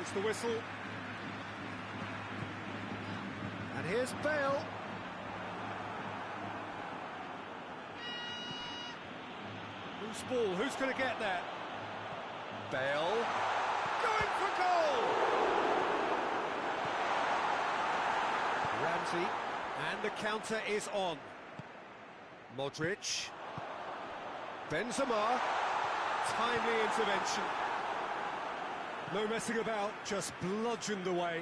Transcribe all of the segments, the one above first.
That's the whistle. And here's Bale. Loose ball, who's going to get that? Bale. Going for goal! Ramsey. And the counter is on. Modric. Benzema. Timely intervention. No messing about, just bludgeoned away.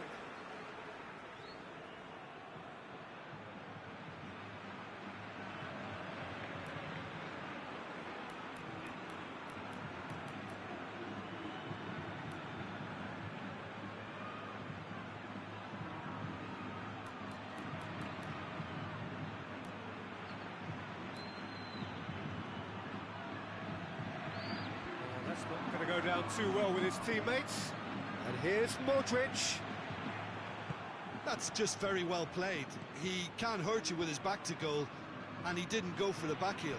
Not going to go down too well with his teammates. And here's Modric. That's just very well played. He can't hurt you with his back to goal, and he didn't go for the back heel.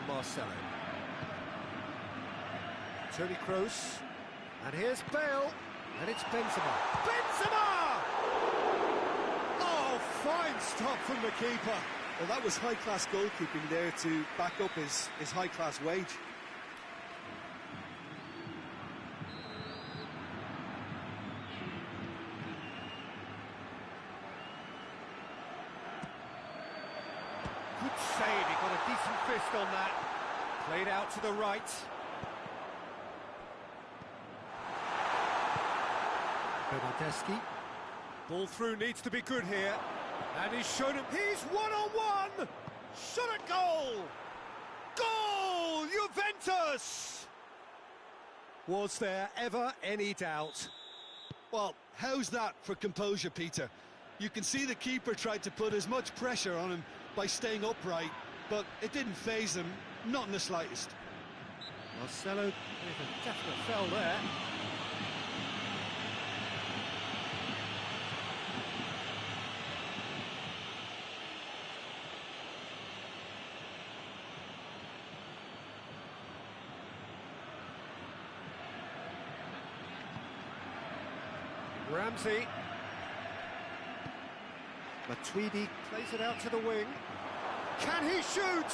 Marcelo. Toni Kroos. And here's Bale. And it's Benzema. Benzema! Oh, fine stop from the keeper. Well, that was high-class goalkeeping there to back up his high-class wage. Good save, he got a decent fist on that. Played out to the right. Bernardeschi. Ball through needs to be good here. And he's shown him, he's one-on-one! Shot at goal! Goal! Juventus! Was there ever any doubt? Well, how's that for composure, Peter? You can see the keeper tried to put as much pressure on him by staying upright, but it didn't faze him, not in the slightest. Marcelo with a definite foul there. Ramsey. Matuidi plays it out to the wing. Can he shoot?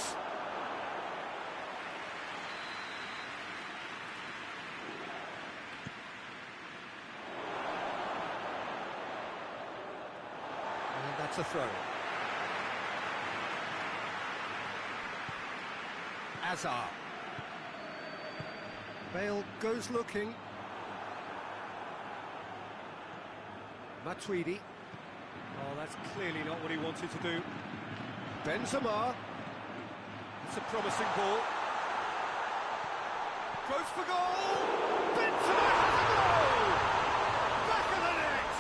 And that's a throw. Azar. Bale goes looking. Matuidi. Oh, that's clearly not what he wanted to do. Benzema. It's a promising ball. Goes for goal! Benzema has a goal! Back of the net!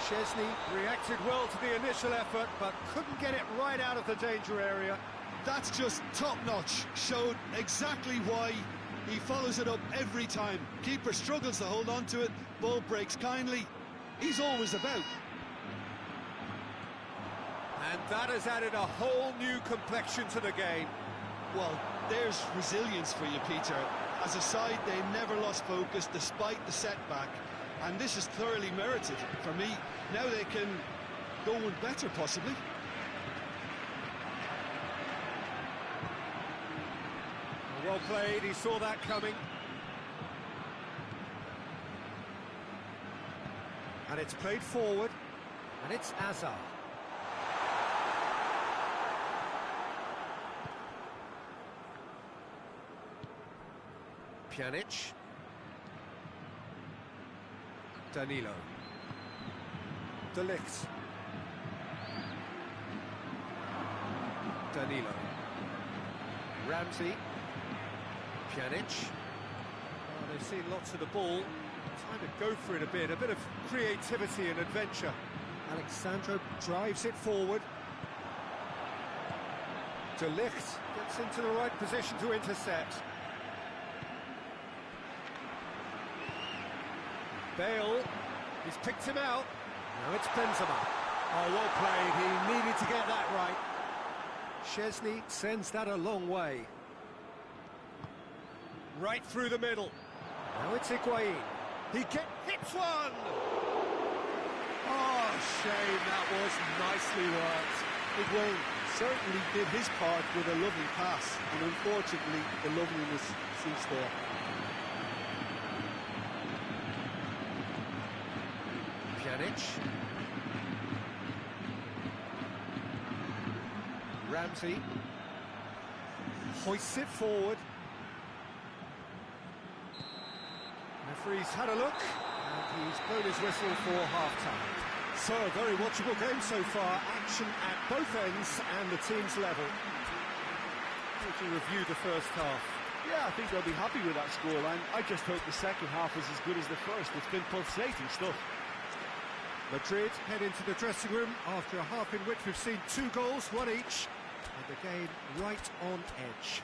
Szczesny reacted well to the initial effort, but couldn't get it right out of the danger area. That's just top-notch. Showed exactly why he follows it up every time. Keeper struggles to hold on to it, ball breaks kindly. He's always about. And that has added a whole new complexion to the game. Well, there's resilience for you, Peter. As a side, they never lost focus despite the setback. And this is thoroughly merited for me. Now they can go one better, possibly. Well played, he saw that coming. And it's played forward, and it's Azar. Pjanic. Danilo. De Ligt. Danilo. Ramsey. Pjanic. Oh, they've seen lots of the ball. Time to go for it a bit of creativity and adventure. Alexandro drives it forward. De Ligt gets into the right position to intercept. Bale, he's picked him out. Now it's Benzema. Oh, well played, he needed to get that right. Szczesny sends that a long way. right through the middle. Now it's Higuain. Hits one! Oh, shame, that was nicely worked. Higuain certainly did his part with a lovely pass, and unfortunately the loveliness ceased there. Pjanic. Ramsey hoists it forward. Referee's had a look, and he's blown his whistle for half-time. So, a very watchable game so far. Action at both ends and the team's level. How would you review the first half? Yeah, I think they'll be happy with that scoreline. I just hope the second half is as good as the first. It's been pulsating stuff. Madrid head into the dressing room after a half in which we've seen 2 goals, 1 each, and the game right on edge.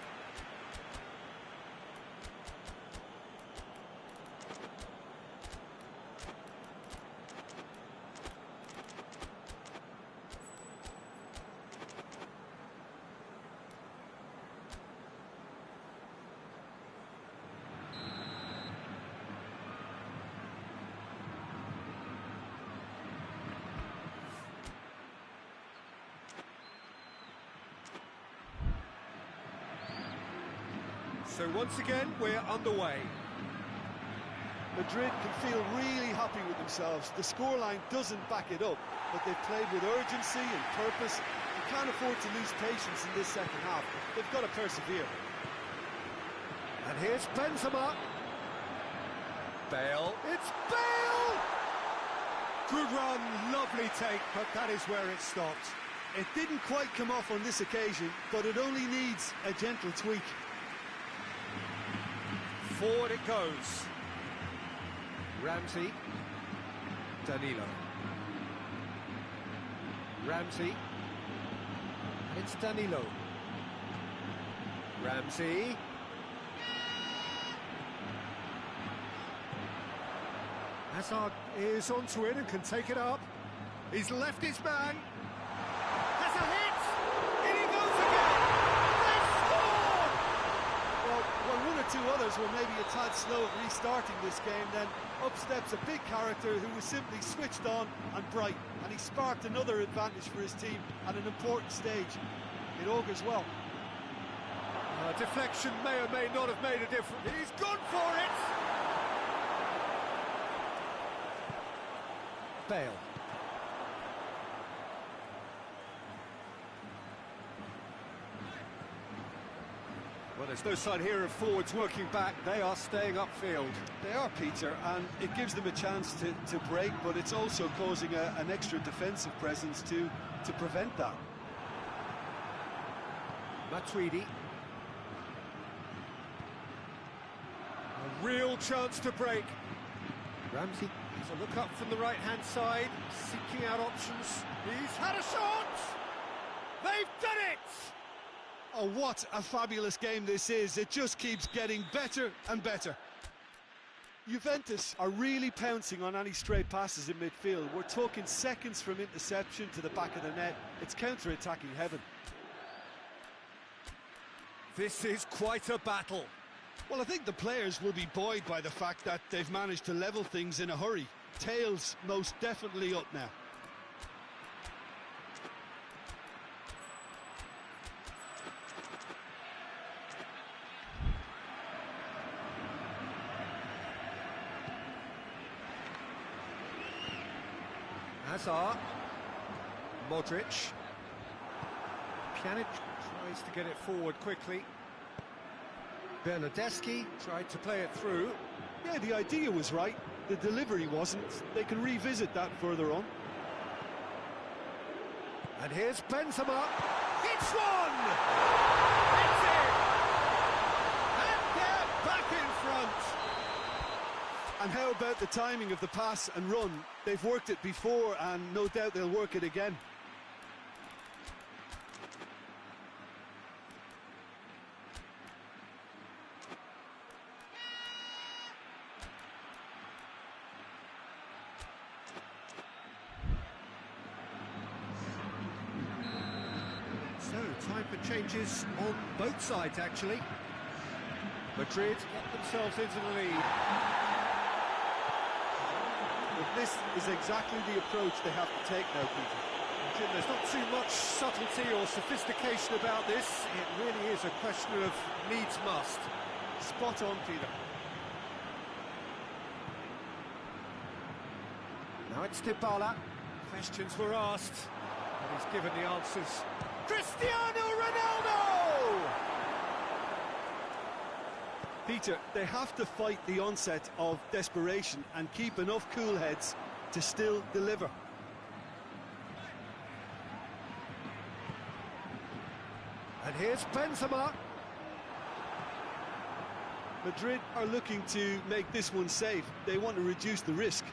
So once again, we're underway. Madrid can feel really happy with themselves. The scoreline doesn't back it up, but they've played with urgency and purpose and can't afford to lose patience in this second half. They've got to persevere. And here's Benzema. Bale. It's Bale! Good run, lovely take, but that is where it stopped. It didn't quite come off on this occasion, but it only needs a gentle tweak. Forward it goes. Ramsey. Danilo. Ramsey. And it's Danilo. Ramsey. Hazard is onto it and can take it up. He's left his man. Has a hit! In he goes again! They've scored! Well, when 1 or 2 others were maybe a tad slow at restarting this game, then up steps a big character who was simply switched on and bright, and he sparked another advantage for his team at an important stage. It augurs well. Deflection may or may not have made a difference. He's gone for it! Bale. Well, there's no sign here of forwards working back. They are staying upfield. They are, Peter, and it gives them a chance to break, but it's also causing an extra defensive presence to prevent that. Matuidi. A real chance to break. Ramsey has a look up from the right-hand side, seeking out options. He's had a shot! They've done it! Oh, what a fabulous game this is. It just keeps getting better and better. Juventus are really pouncing on any stray passes in midfield. We're talking seconds from interception to the back of the net. It's counter-attacking heaven. This is quite a battle. Well, I think the players will be buoyed by the fact that they've managed to level things in a hurry. Tails most definitely up now. Hazard. Modric. Pjanic tries to get it forward quickly. Bernardeschi tried to play it through. Yeah, the idea was right. The delivery wasn't. They can revisit that further on. And here's Benzema. It's one! It's in! And they're back in front! And how about the timing of the pass and run? They've worked it before, and no doubt they'll work it again. So, time for changes on both sides, actually. Madrid get themselves into the lead. But this is exactly the approach they have to take now, Peter. Jim, there's not too much subtlety or sophistication about this. It really is a question of needs must. Spot on, Peter. Now it's Dybala. Questions were asked, and he's given the answers. Cristiano Ronaldo! Peter, they have to fight the onset of desperation and keep enough cool heads to still deliver. And here's Benzema. Madrid are looking to make this one safe. They want to reduce the risk.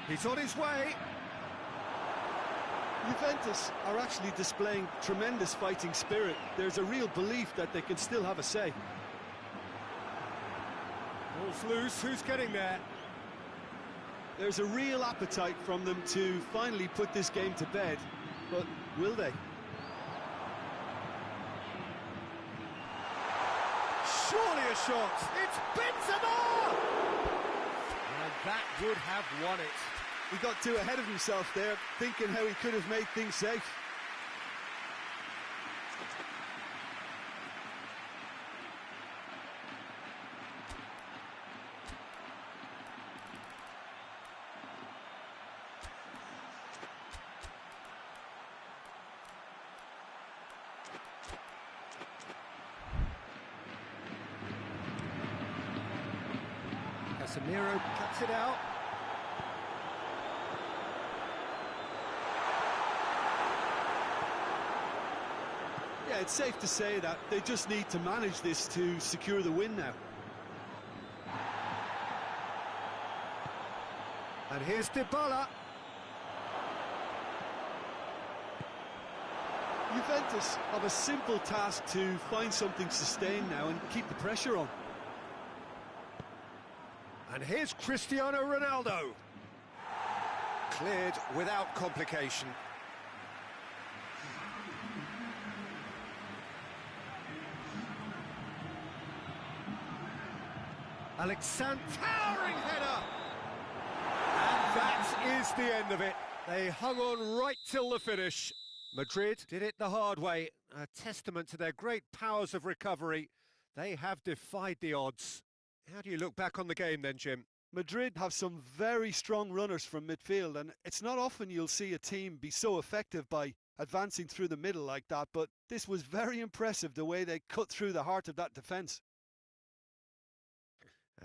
He's on his way. Juventus are actually displaying tremendous fighting spirit. There's a real belief that they can still have a say. Ball's loose, who's getting there? There's a real appetite from them to finally put this game to bed, but will they? Surely a shot. It's Benzema! And that would have won it. He got too ahead of himself there, thinking how he could have made things safe. Casemiro cuts it out. Yeah, it's safe to say that they just need to manage this to secure the win now. And here's Dybala. Juventus have a simple task to find something sustained now and keep the pressure on. And here's Cristiano Ronaldo. Cleared without complication. Alexander, towering header! And that is the end of it. They hung on right till the finish. Madrid did it the hard way, a testament to their great powers of recovery. They have defied the odds. How do you look back on the game then, Jim? Madrid have some very strong runners from midfield, and it's not often you'll see a team be so effective by advancing through the middle like that, but this was very impressive the way they cut through the heart of that defence.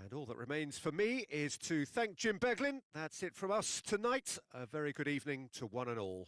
And all that remains for me is to thank Jim Beglin. That's it from us tonight. A very good evening to one and all.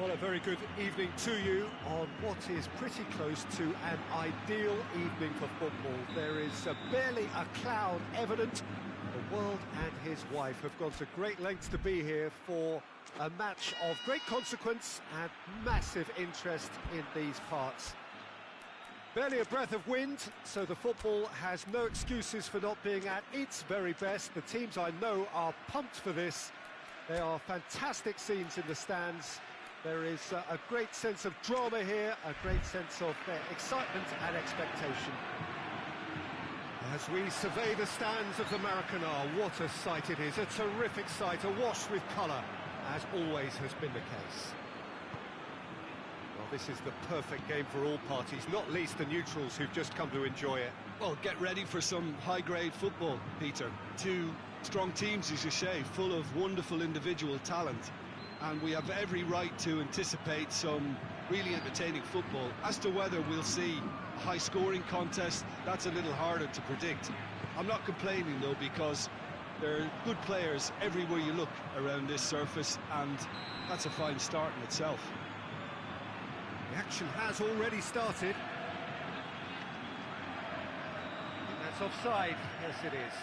Well, a very good evening to you on what is pretty close to an ideal evening for football. There is barely a cloud evident. The world and his wife have gone to great lengths to be here for a match of great consequence and massive interest in these parts. Barely a breath of wind, so the football has no excuses for not being at its very best. The teams I know are pumped for this. There are fantastic scenes in the stands. There is a great sense of drama here, a great sense of excitement and expectation. As we survey the stands of the Maracanã, what a sight it is, a terrific sight, awash with colour, as always has been the case. Well, this is the perfect game for all parties, not least the neutrals who've just come to enjoy it. Well, get ready for some high-grade football, Peter. Two strong teams, as you say, full of wonderful individual talent. And we have every right to anticipate some really entertaining football. As to whether we'll see a high-scoring contest, that's a little harder to predict. I'm not complaining, though, because there are good players everywhere you look around this surface, and that's a fine start in itself. The action has already started. I think that's offside. Yes, it is.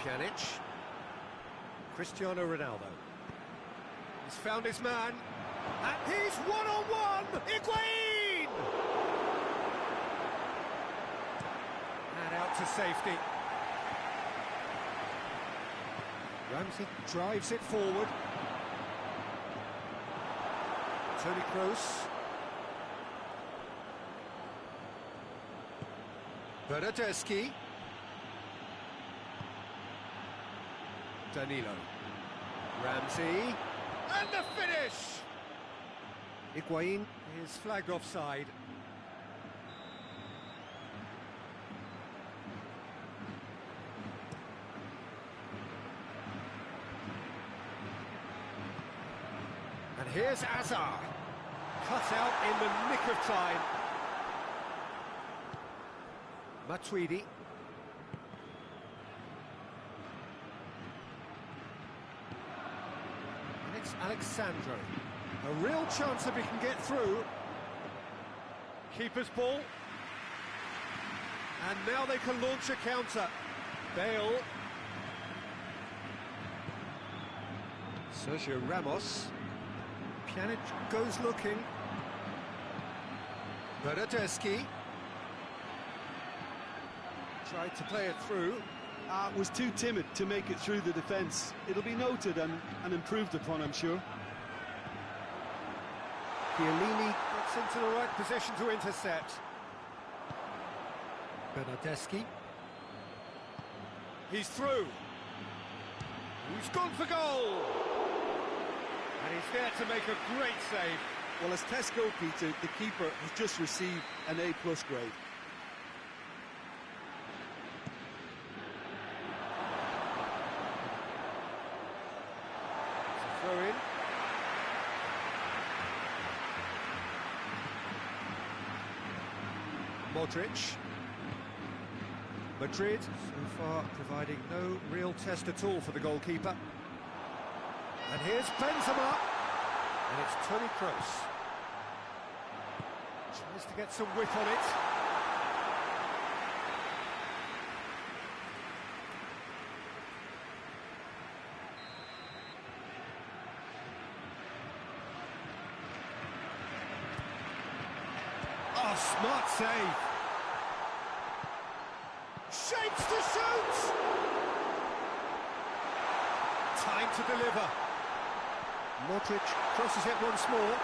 Pjanic, Cristiano Ronaldo. He's found his man, and he's one-on-one! Higuain! And out to safety. Ramsey drives it forward. Toni Kroos. Bernardeschi. Danilo. Ramsey. And the finish! Higuain is flagged offside. And here's Hazard. Cut out in the nick of time. Matuidi. Alexandro, a real chance if he can get through. Keeper's ball, and now they can launch a counter. Bale, Sergio Ramos, Pjanic goes looking. Bernardeschi tried to play it through. Was too timid to make it through the defence. It'll be noted and improved upon, I'm sure. Chiellini gets into the right position to intercept. Bernardeschi. He's through. He's gone for goal. And he's there to make a great save. Well, as tests go, Peter, the keeper has just received an A+ grade. Throw in. Modric. Madrid, so far providing no real test at all for the goalkeeper. And here's Benzema. And it's Toni Kroos. Tries to get some whip on it. Oh, smart save. Shapes to shoot! Time to deliver. Modric crosses it once more.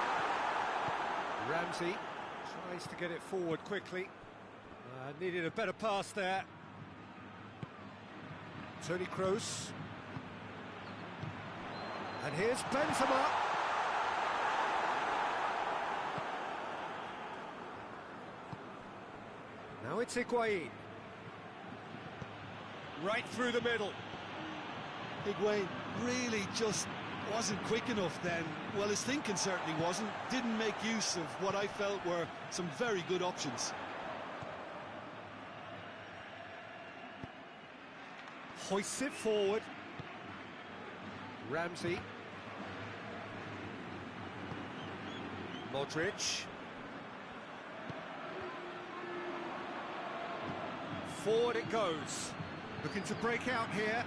Ramsey Tries to get it forward quickly. Needed a better pass there. Toni Kroos. And here's Benzema. Now it's Higuain. Right through the middle. Higuain really just wasn't quick enough then. Well, his thinking certainly wasn't. Didn't make use of what I felt were some very good options. Hoists it forward. Ramsey. Modric. Forward it goes. Looking to break out here.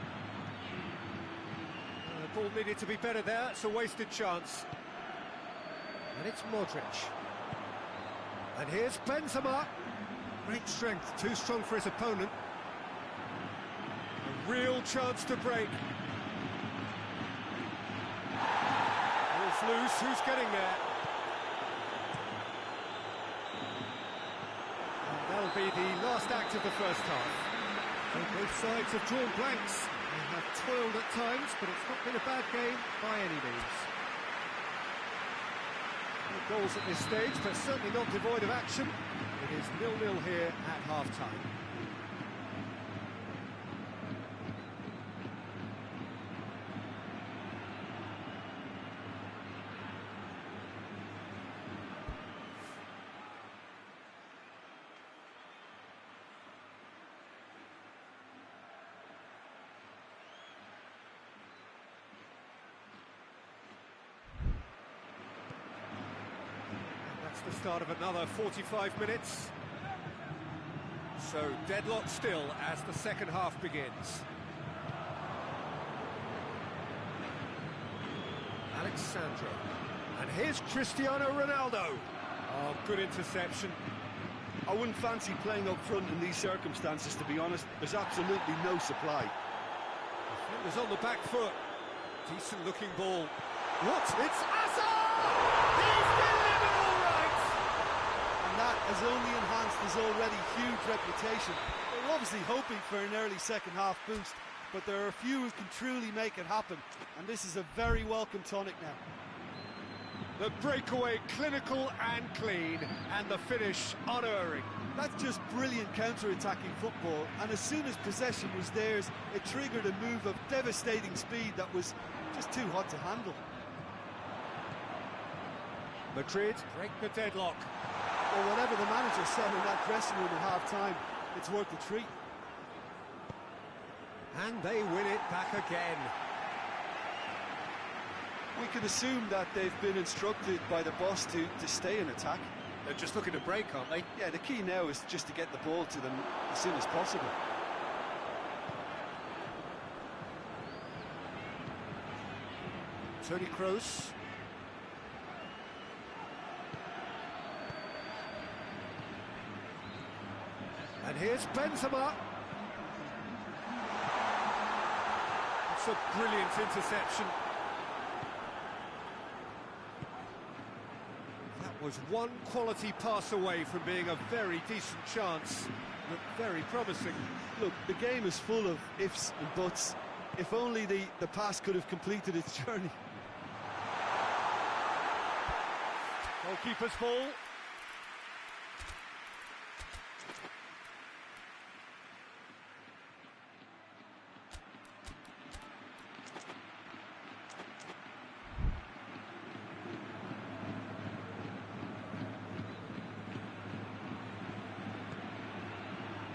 The ball needed to be better there. It's a wasted chance. And it's Modric. And here's Benzema. Great strength. Too strong for his opponent. A real chance to break. Ball's loose. Who's getting there? And that'll be the last act of the first half. So both sides have drawn blanks. They have toiled at times, but it's not been a bad game by any means. No goals at this stage, but certainly not devoid of action. It is 0-0 here at half-time. The start of another 45 minutes. So deadlock still as the second half begins. Alexandro. And here's Cristiano Ronaldo. Oh, good interception. I wouldn't fancy playing up front in these circumstances, to be honest. There's absolutely no supply. It was on the back foot. Decent looking ball. What? It's Hazard! He's delivered all right! And that has only enhanced his already huge reputation. They're obviously hoping for an early second half boost, but there are a few who can truly make it happen, and this is a very welcome tonic now. The breakaway clinical and clean, and the finish unerring. That's just brilliant counter-attacking football, and as soon as possession was theirs, it triggered a move of devastating speed that was just too hot to handle. Madrid break the deadlock. Well, whatever the manager said in that dressing room at half-time, it's worth the treat. And they win it back again. We can assume that they've been instructed by the boss to stay in attack. They're just looking to break, aren't they? Yeah, the key now is just to get the ball to them as soon as possible. Toni Kroos. And here's Benzema. It's a brilliant interception. That was one quality pass away from being a very decent chance. Looked very promising. Look, the game is full of ifs and buts. If only the pass could have completed its journey. Goalkeeper's ball.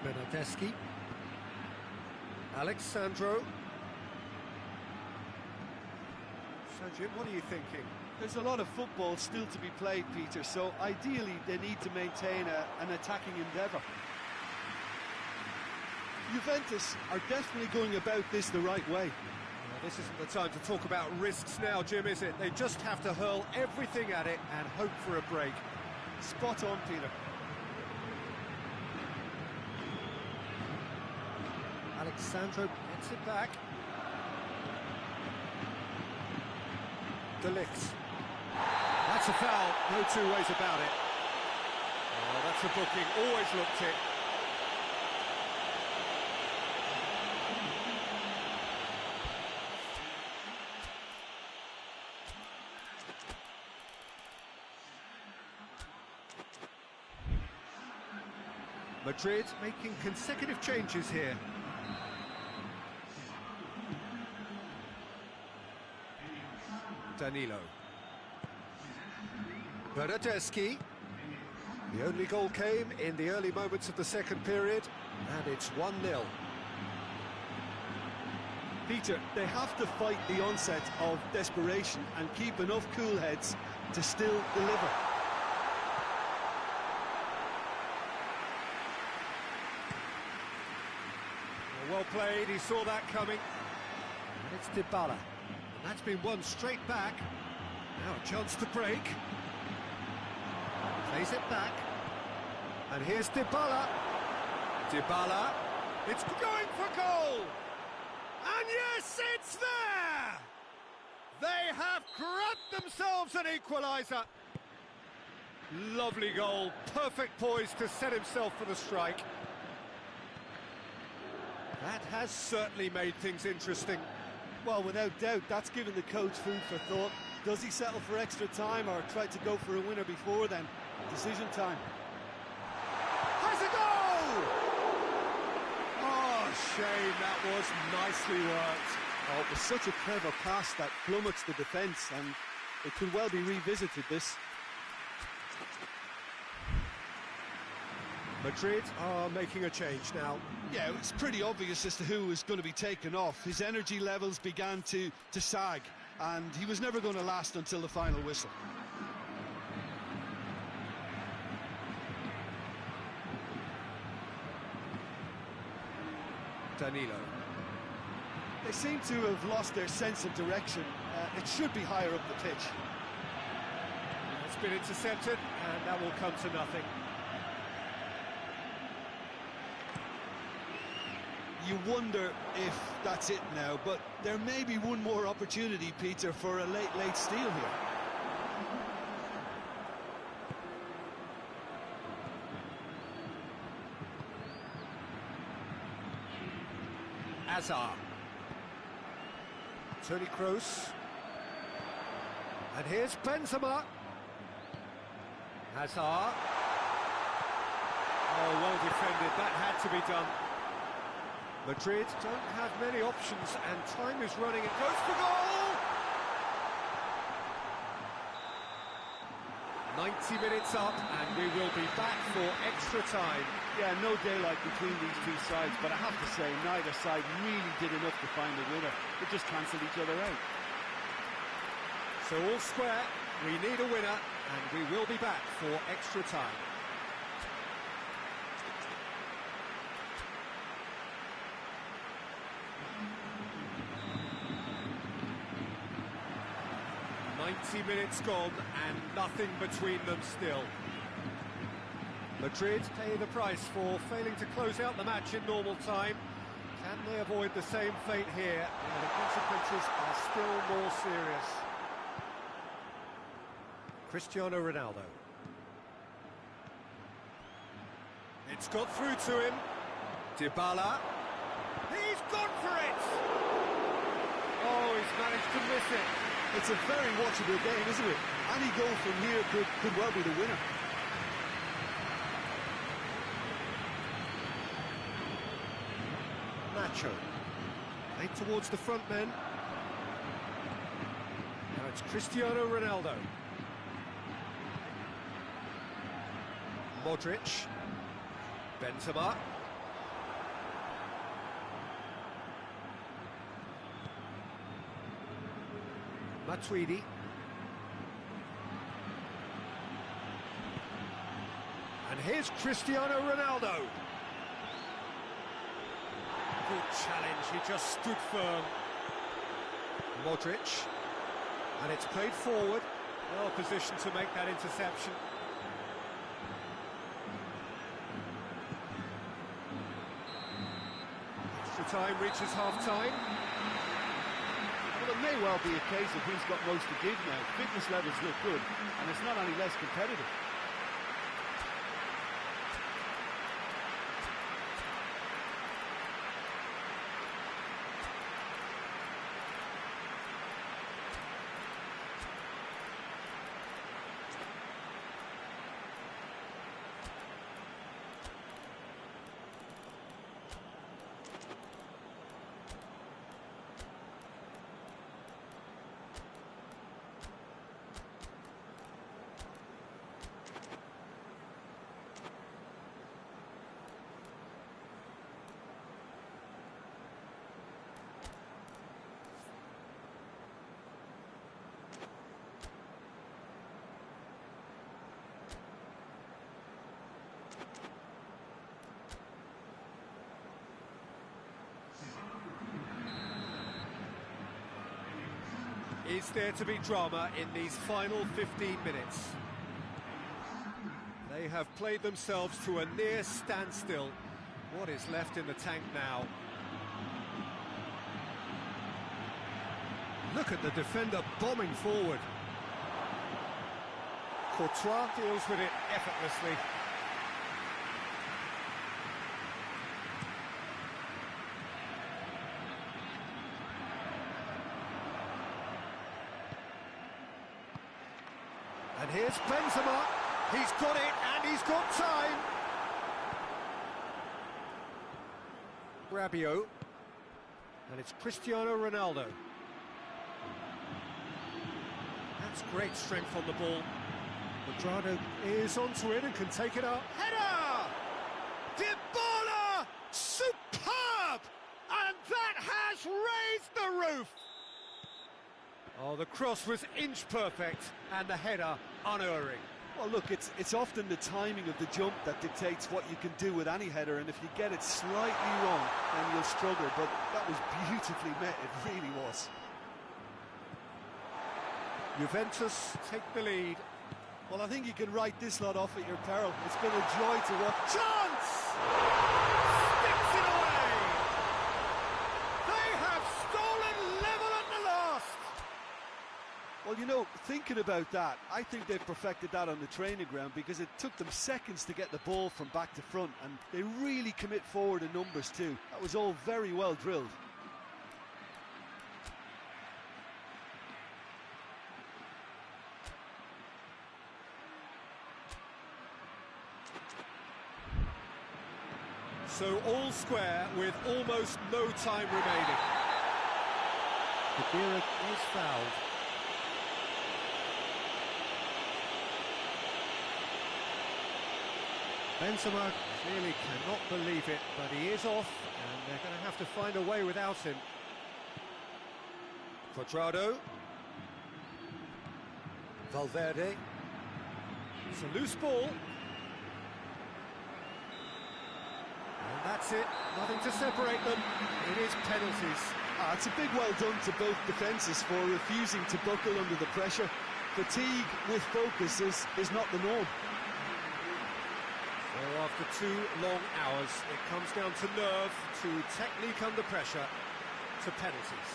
Bernardeschi. Alexandro. So, Jim, what are you thinking? There's a lot of football still to be played, Peter, so ideally they need to maintain an attacking endeavour. Juventus are definitely going about this the right way. Well, this isn't the time to talk about risks now, Jim, is it? They just have to hurl everything at it and hope for a break. Spot on, Peter. Alexandro gets it back. De Ligt. That's a foul, no two ways about it. Oh, that's a booking, always looked it. Madrid making consecutive changes here. Danilo. Bernardeschi. The only goal came in the early moments of the second period, and it's 1-0. Peter, they have to fight the onset of desperation and keep enough cool heads to still deliver. Well played, he saw that coming. And it's Dybala. And that's been won straight back. Now a chance to break. Plays it back. And here's Dybala. Dybala. It's going for goal! And yes, it's there! They have grabbed themselves an equaliser. Lovely goal, perfect poise to set himself for the strike. That has certainly made things interesting. Well, without doubt, that's given the coach food for thought. Does he settle for extra time or try to go for a winner before then? Decision time. Has a goal! Oh, shame, that was nicely worked. Oh, it was such a clever pass that flummoxed the defence, and it could well be revisited, this. Madrid are making a change now. Yeah, it's pretty obvious as to who was going to be taken off. His energy levels began to sag, and he was never going to last until the final whistle. Danilo. They seem to have lost their sense of direction. It should be higher up the pitch. It's been intercepted, and that will come to nothing. You wonder if that's it now, but there may be one more opportunity, Peter, for a late steal here. Hazard. Toni Kroos. And here's Benzema. Hazard. Oh, well defended. That had to be done. Madrid don't have many options, and time is running. It goes for goal! 90 minutes up, and we will be back for extra time. Yeah, no daylight between these two sides, but I have to say, neither side really did enough to find the winner. They just cancelled each other out. So all square, we need a winner, and we will be back for extra time. Minutes gone and nothing between them still. Madrid pay the price for failing to close out the match in normal time. Can they avoid the same fate here? And the consequences are still more serious. Cristiano Ronaldo. It's got through to him. Dybala. He's gone for it! Oh, he's managed to miss it. It's a very watchable game, isn't it? Any goal from here could well be the winner. Nacho. Played towards the front men. Now it's Cristiano Ronaldo. Modric. Benzema. Matuidi. And here's Cristiano Ronaldo. Good challenge, he just stood firm. Modric. And it's played forward. Well positioned to make that interception. Extra time reaches half-time. Well, it may well be a case of who's got most to give now. Fitness levels look good, and it's not any less competitive. Is there to be drama in these final 15 minutes? They have played themselves to a near standstill. What is left in the tank now? Look at the defender bombing forward. Courtois deals with it effortlessly. And here's Benzema. He's got it, and he's got time. Rabiot. And it's Cristiano Ronaldo. That's great strength on the ball. Quadrado is onto it and can take it up. Header! Dybala! Superb! And that has raised the roof! Oh, the cross was inch perfect, and the header unerring. Well, look, it's often the timing of the jump that dictates what you can do with any header, and if you get it slightly wrong, then you'll struggle, but that was beautifully met, it really was. Juventus take the lead. Well, I think you can write this lot off at your peril. It's been a joy to watch. Chance! Sticks it away! They have stolen level at the last! Well, you know, thinking about that, I think they've perfected that on the training ground because it took them seconds to get the ball from back to front, and they really commit forward in numbers too. That was all very well drilled. So all square with almost no time remaining. Kepada is fouled. Benzema clearly cannot believe it, but he is off, and they're going to have to find a way without him. Quadrado. Valverde. It's a loose ball. And that's it, nothing to separate them. It is penalties. It's a big well done to both defences for refusing to buckle under the pressure. Fatigue with focus is not the norm. So after 2 long hours, it comes down to nerve, to technique under pressure, to penalties.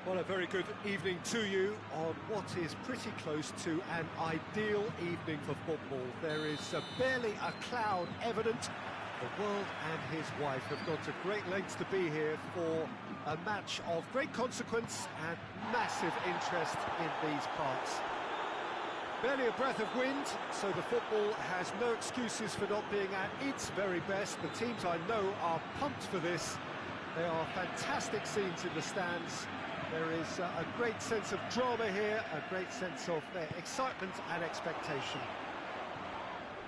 Well, a very good evening to you on what is pretty close to an ideal evening for football. There is barely a cloud evident. The world and his wife have gone to great lengths to be here for a match of great consequence and massive interest in these parts. Barely a breath of wind, so the football has no excuses for not being at its very best. The teams I know are pumped for this. There are fantastic scenes in the stands. There is a great sense of drama here, a great sense of excitement and expectation.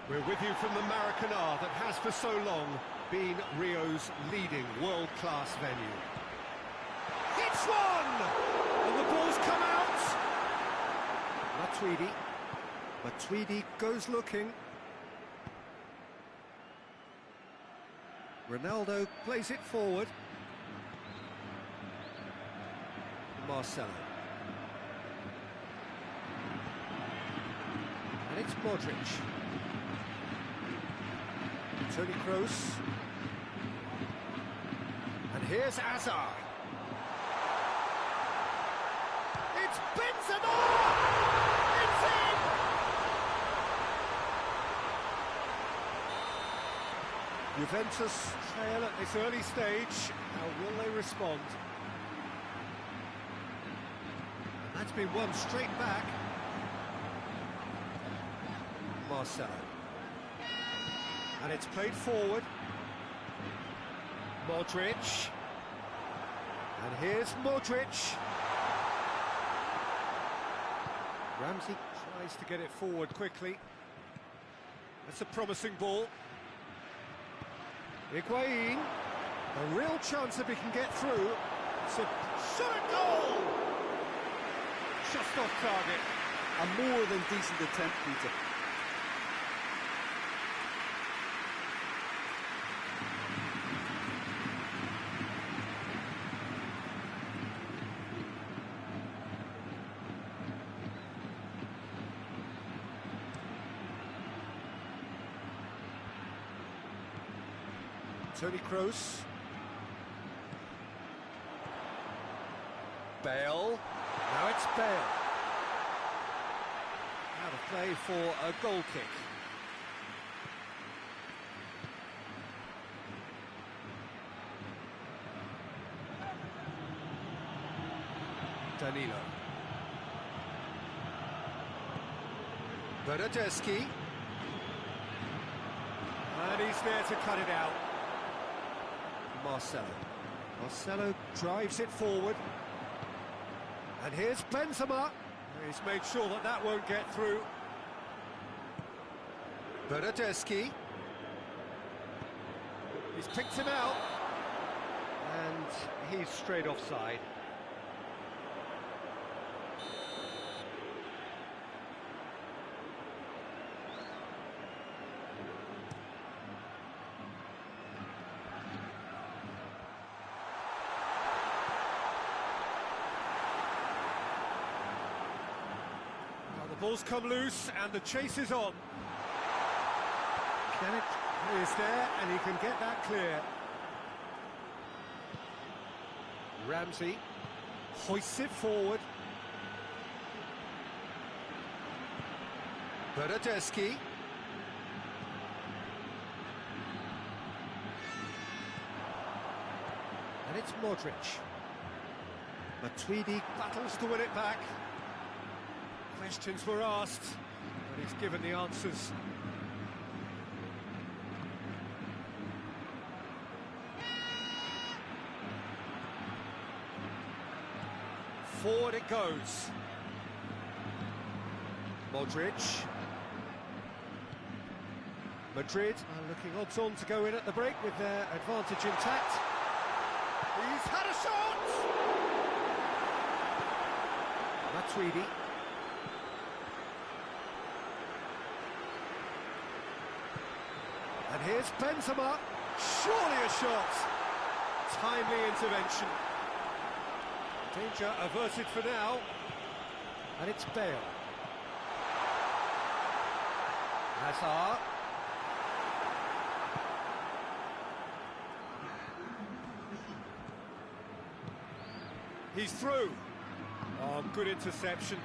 We're with you from the Maracanã that has for so long been Rio's leading world-class venue. It's one! And the ball's come out! Matuidi goes looking. Ronaldo plays it forward. Marcelo. And it's Modric. Toni Kroos. And here's Hazard. It's Benzema! It's in! Juventus trail at this early stage. How will they respond? That's been won straight back. Marcelo. And it's played forward. Modric. And here's Modric. Ramsey tries to get it forward quickly. That's a promising ball. Higuain. A real chance if he can get through. It's a shot at goal! Just off target. A more than decent attempt, Peter. Toni Kroos. Bale. Now it's Bale. Out of play for a goal kick. Danilo. Bernardeschi. And he's there to cut it out. Marcelo drives it forward. And here's Benzema. He's made sure that that won't get through. Bernardeschi. He's picked him out. And he's straight offside. The ball's come loose and the chase is on. Kennett is there and he can get that clear. Ramsey hoists it forward. Bernardeschi. And it's Modric. Matuidi battles to win it back. Questions were asked, but he's given the answers. Forward it goes. Modric. Madrid are looking odds-on to go in at the break with their advantage intact. He's had a shot! Matuidi. And here's Benzema, surely a shot. Timely intervention. Danger averted for now. And it's Bale. Hazard. He's through. Oh, good interception.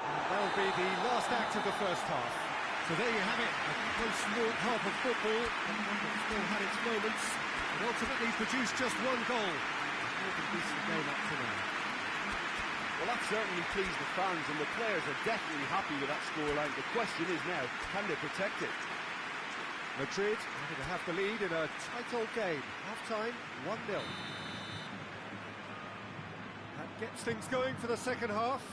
And that'll be the last act of the first half. So there you have it, a close half of football. It still had its moments, but ultimately produced just one goal. More than decent game up to now. Well, that certainly pleased the fans, and the players are definitely happy with that scoreline. The question is now, can they protect it? Madrid happy to have the lead in a tight old game. Half-time, 1-0. That gets things going for the second half.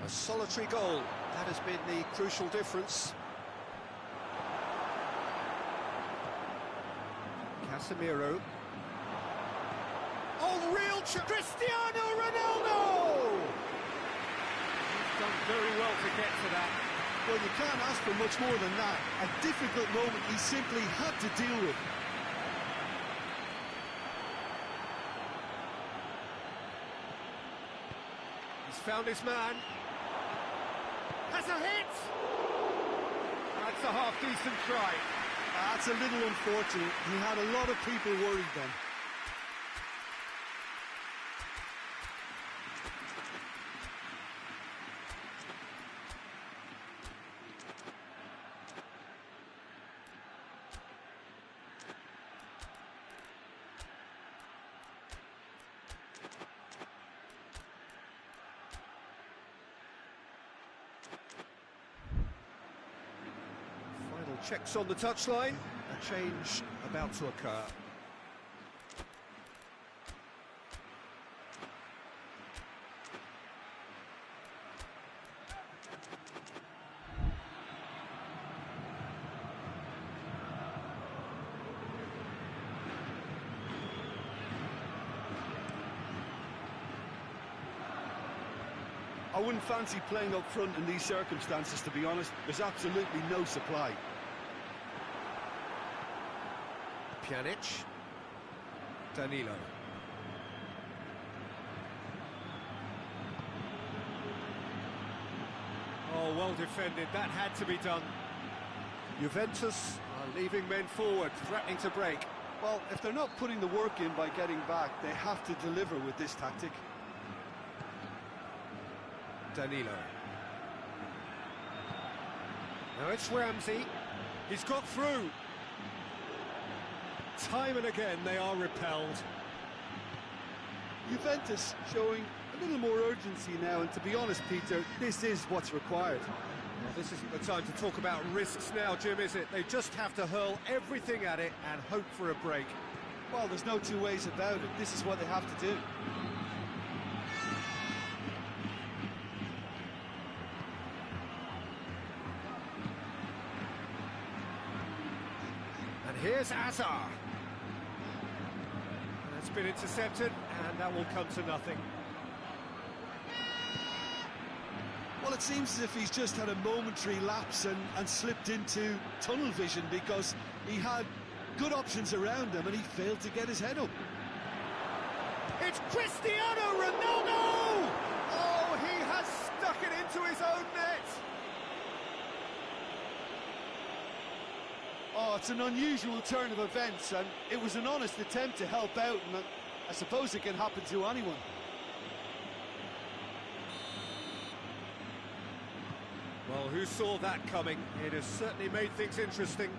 A solitary goal, that has been the crucial difference. Casemiro. Oh, real Cristiano Ronaldo! He's done very well to get to that. Well, you can't ask for much more than that. A difficult moment he simply had to deal with. He's found his man. Has a hit! That's a half-decent try. That's a little unfortunate. He had a lot of people worried then. Checks on the touchline, a change about to occur. I wouldn't fancy playing up front in these circumstances, to be honest. There's absolutely no supply. Pjanic. Danilo. Oh, well defended. That had to be done. Juventus are leaving men forward, threatening to break. Well, if they're not putting the work in by getting back, they have to deliver with this tactic. Danilo. Now it's Ramsey. He's got through. Time and again they are repelled. Juventus showing a little more urgency now, and to be honest, Peter, this is what's required. Well, this isn't the time to talk about risks now, Jim, is it? They just have to hurl everything at it and hope for a break. Well, there's no two ways about it. This is what they have to do. And here's Azar. That's been intercepted, and that will come to nothing. Well, it seems as if he's just had a momentary lapse and slipped into tunnel vision, because he had good options around him and he failed to get his head up. It's Cristiano Ronaldo! Oh, he has stuck it into his own net! Oh, it's an unusual turn of events, and it was an honest attempt to help out, and I suppose it can happen to anyone. Well, who saw that coming? It has certainly made things interesting.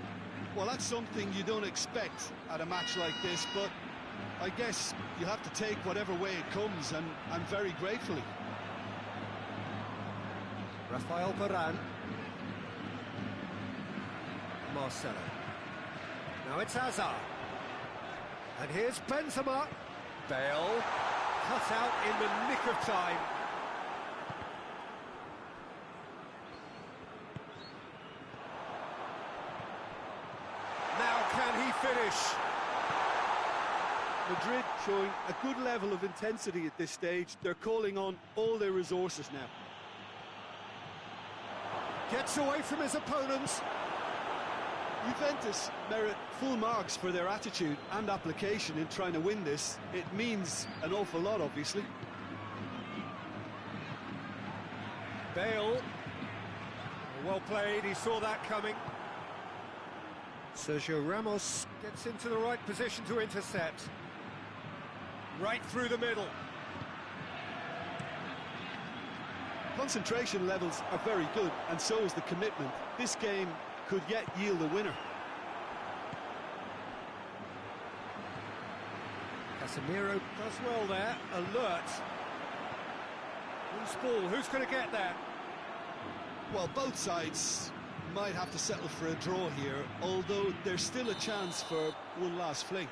Well, that's something you don't expect at a match like this, but I guess you have to take whatever way it comes, and very gratefully. Rafael Varane. Marcelo. Now it's Hazard. And here's Benzema. Bale. Cut out in the nick of time. Now can he finish? Madrid showing a good level of intensity at this stage. They're calling on all their resources now. Gets away from his opponents. Juventus merit full marks for their attitude and application in trying to win this. It means an awful lot, obviously. Bale. Well played, he saw that coming. Sergio Ramos gets into the right position to intercept. Right through the middle. Concentration levels are very good, and so is the commitment. This game could yet yield a winner. Casemiro does well there, alert. Loose ball, who's going to get that? Well, both sides might have to settle for a draw here, although there's still a chance for one last fling.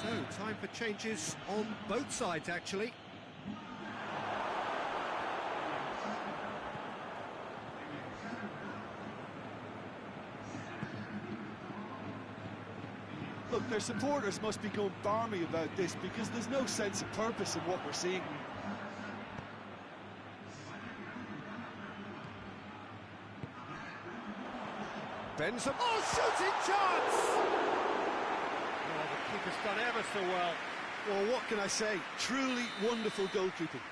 So, time for changes on both sides, actually. Look, their supporters must be going barmy about this because there's no sense of purpose in what we're seeing. Benzema, oh, shooting chance! Oh, the keeper's done ever so well. Well, what can I say? Truly wonderful goalkeeping.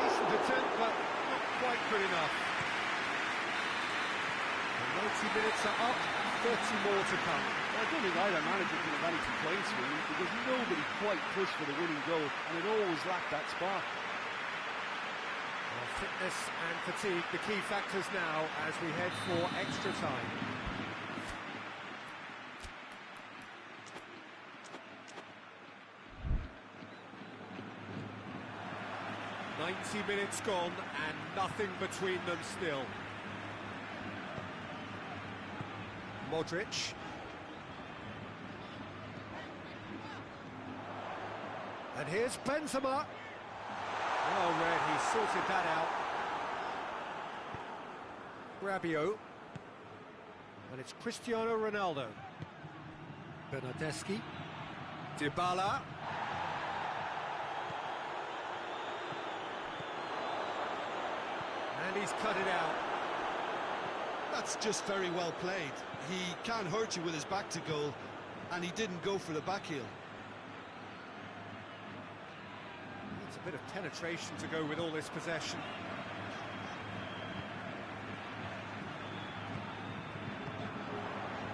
Decent attempt, but not quite good enough. The 90 minutes are up, 30 more to come. I don't think either manager can have any complaints really, because nobody quite pushed for the winning goal, and it always lacked that spark. Well, fitness and fatigue, the key factors now as we head for extra time. "90 minutes gone and nothing between them still." Modric. And here's Benzema. Well read, he sorted that out. Rabiot. And it's Cristiano Ronaldo. Bernardeschi. Dybala. And he's cut it out. That's just very well played. He can't hurt you with his back to goal, and he didn't go for the back heel. It's a bit of penetration to go with all this possession.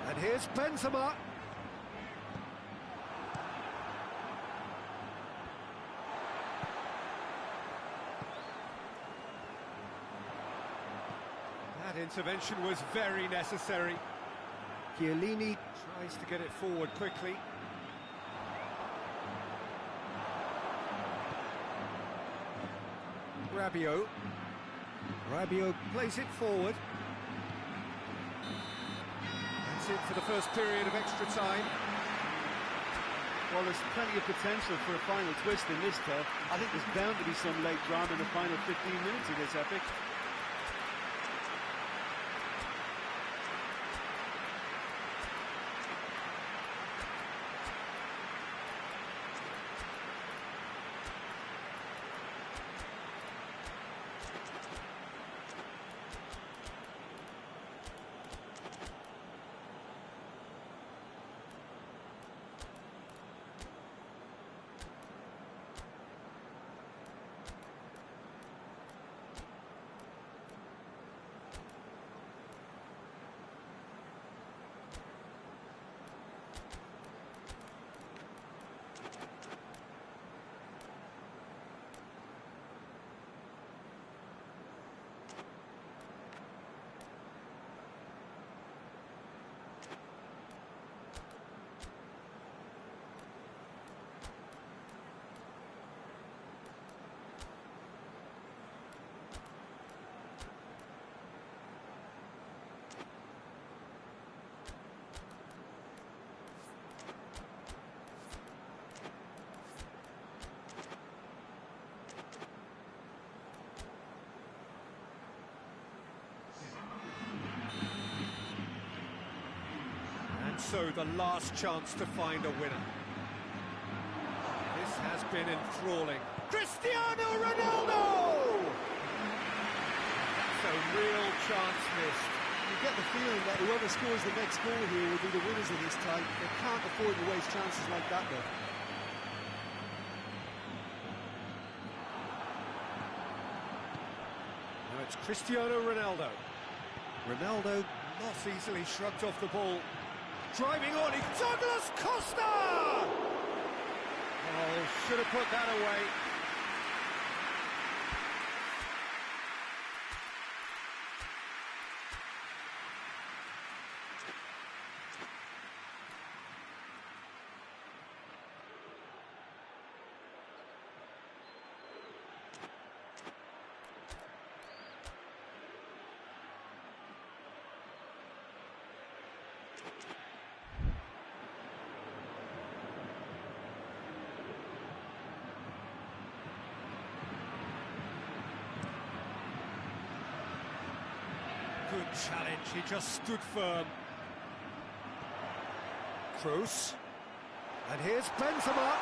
And here's Benzema. That intervention was very necessary. Chiellini tries to get it forward quickly. Rabiot. Rabiot plays it forward. That's it for the first period of extra time. Well, there's plenty of potential for a final twist in this, Ted. I think there's bound to be some late drama in the final 15 minutes of this epic. And so the last chance to find a winner. This has been enthralling. Cristiano Ronaldo! That's a real chance missed. You get the feeling that whoever scores the next goal here will be the winners of this tie. They can't afford to waste chances like that, though. Now it's Cristiano Ronaldo. Ronaldo not easily shrugged off the ball. Driving on, Douglas Costa! Oh, should have put that away. Good challenge, he just stood firm. Kroos. And here's Benzema.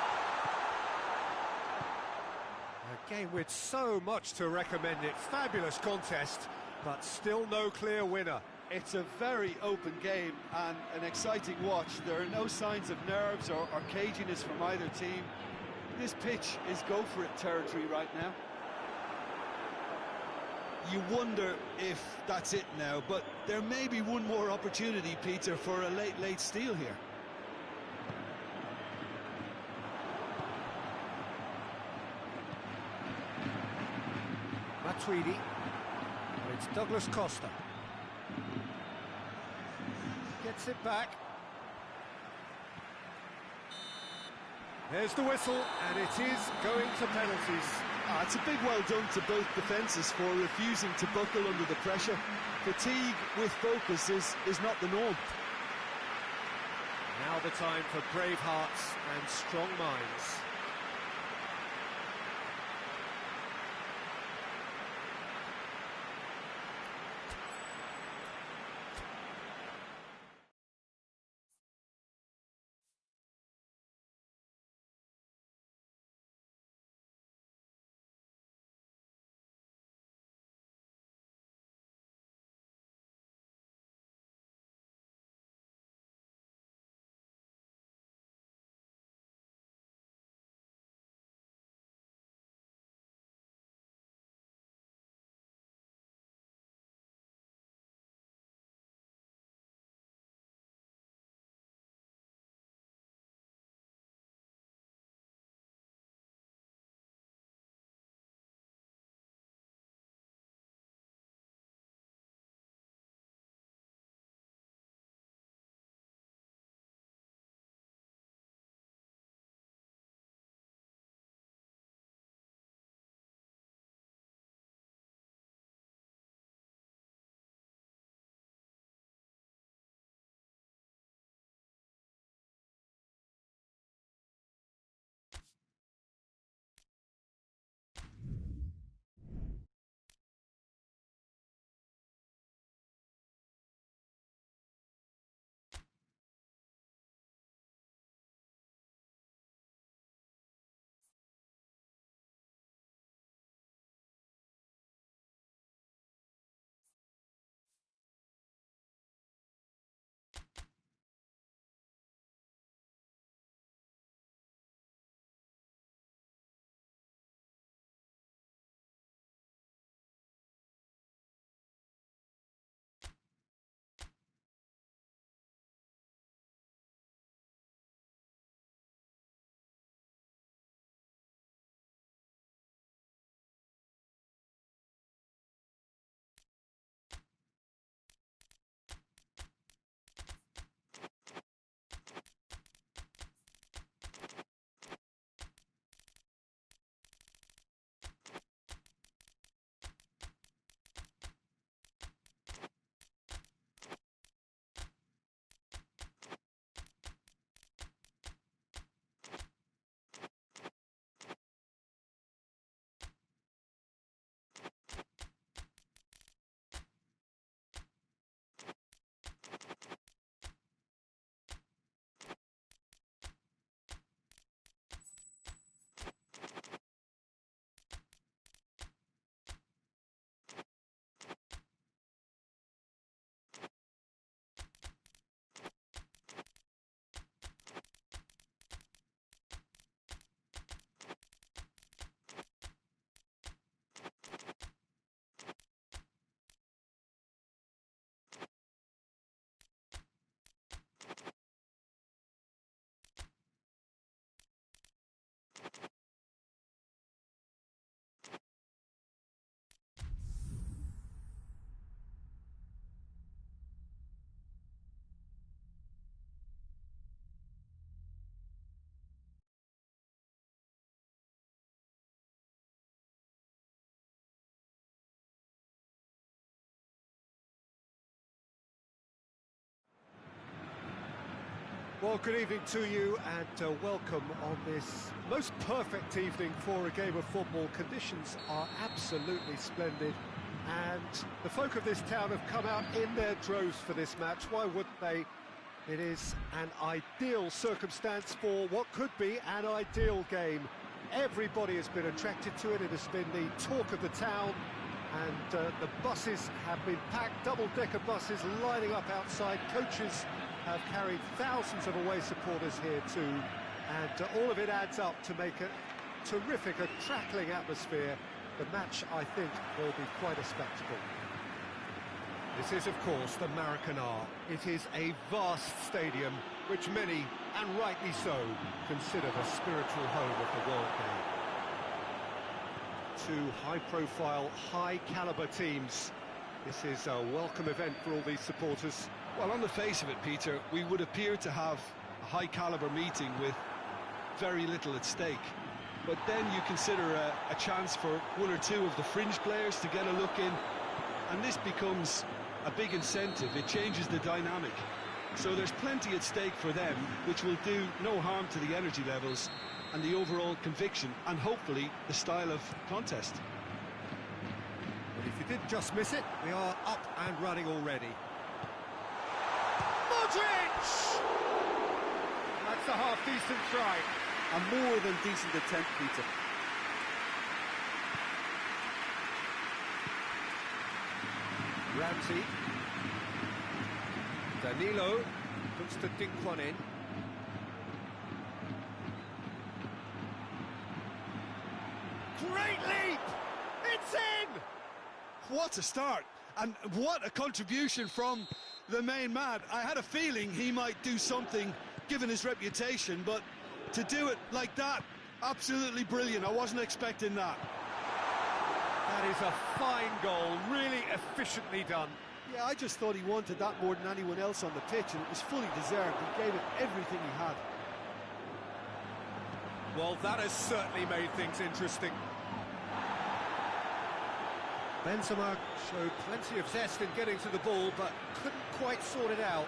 A game with so much to recommend it. Fabulous contest, but still no clear winner. It's a very open game and an exciting watch. There are no signs of nerves or caginess from either team. This pitch is go-for-it territory right now. You wonder if that's it now, but there may be one more opportunity, Peter, for a late steal here. Matuidi. And it's Douglas Costa. Gets it back. There's the whistle, and it is going to penalties. It's a big well done to both defences for refusing to buckle under the pressure. Fatigue with focus is not the norm. Now the time for brave hearts and strong minds. Well, good evening to you and welcome on this most perfect evening for a game of football. Conditions are absolutely splendid and the folk of this town have come out in their droves for this match. Why wouldn't they? It is an ideal circumstance for what could be an ideal game. Everybody has been attracted to it. It has been the talk of the town and the buses have been packed, double-decker buses lining up outside. Coaches have carried thousands of away supporters here too, and all of it adds up to make a terrific, a crackling atmosphere. The match, I think, will be quite a spectacle. This is, of course, the Maracanã. It is a vast stadium, which many, and rightly so, consider the spiritual home of the world game. Two high-profile, high-caliber teams. This is a welcome event for all these supporters. Well, on the face of it, Peter, we would appear to have a high-caliber meeting with very little at stake. But then you consider a chance for one or two of the fringe players to get a look in, and this becomes a big incentive. It changes the dynamic. So there's plenty at stake for them, which will do no harm to the energy levels and the overall conviction, and hopefully the style of contest. But if you didn't just miss it, we are up and running already. Modric! That's a half-decent try. A more than decent attempt, Peter. Ramsey. Danilo looks to dink one in. Great leap! It's in! What a start, and what a contribution from the main man. I had a feeling he might do something given his reputation, but to do it like that, absolutely brilliant. I wasn't expecting that. That is a fine goal, really efficiently done. Yeah, I just thought he wanted that more than anyone else on the pitch, and it was fully deserved. He gave it everything he had. Well, that has certainly made things interesting. Benzema showed plenty of zest in getting to the ball, but couldn't quite sort it out.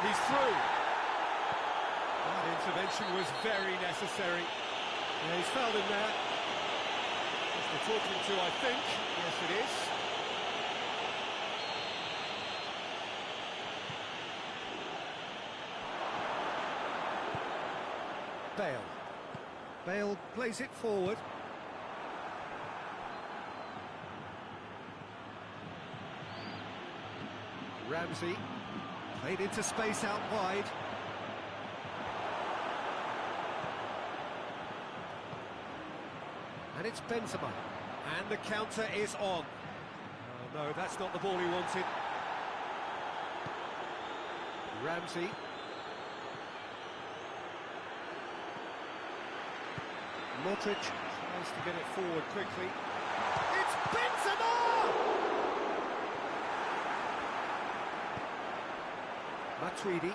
He's through. That intervention was very necessary. Yeah, he's fouled him there. That's the talking to, I think. Yes, it is. Bale. Bale plays it forward. Ramsey. Played into space out wide. And it's Benzema. And the counter is on. Oh no, that's not the ball he wanted. Ramsey. Modric tries to get it forward quickly. It's Benzema! Matuidi.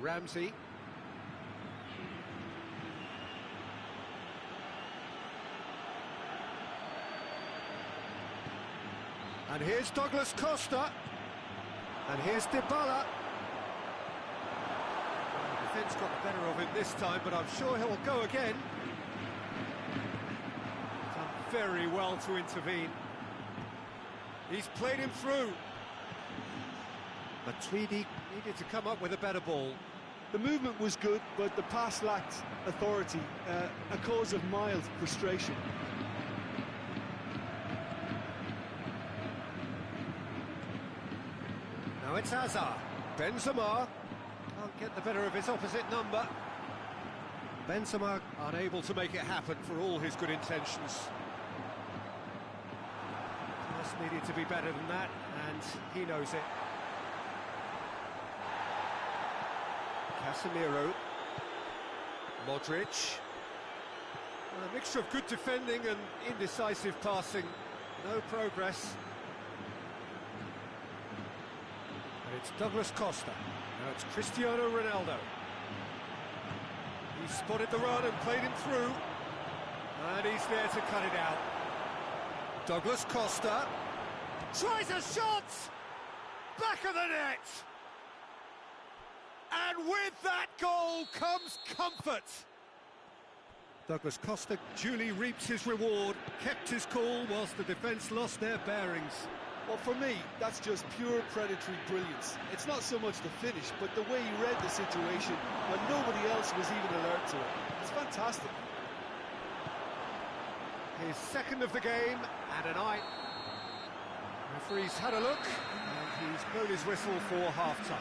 Ramsey. And here's Douglas Costa. And here's Dybala. The defence got the better of him this time, but I'm sure he'll go again. Done very well to intervene. He's played him through. Matuidi needed to come up with a better ball. The movement was good, but the pass lacked authority, a cause of mild frustration. Now it's Hazard. Benzema can't get the better of his opposite number. Benzema unable to make it happen for all his good intentions. Just needed to be better than that, and he knows it. Casemiro. Modric. A mixture of good defending and indecisive passing. No progress. And it's Douglas Costa. Now it's Cristiano Ronaldo. He spotted the run and played him through. And he's there to cut it out. Douglas Costa. Tries a shot! Back of the net! And with that goal comes comfort. Douglas Costa duly reaps his reward, kept his cool whilst the defence lost their bearings. Well, for me, that's just pure predatory brilliance. It's not so much the finish, but the way he read the situation when nobody else was even alert to it. It's fantastic. His second of the game, and an eye. Referee's had a look, and he's blown his whistle for half-time.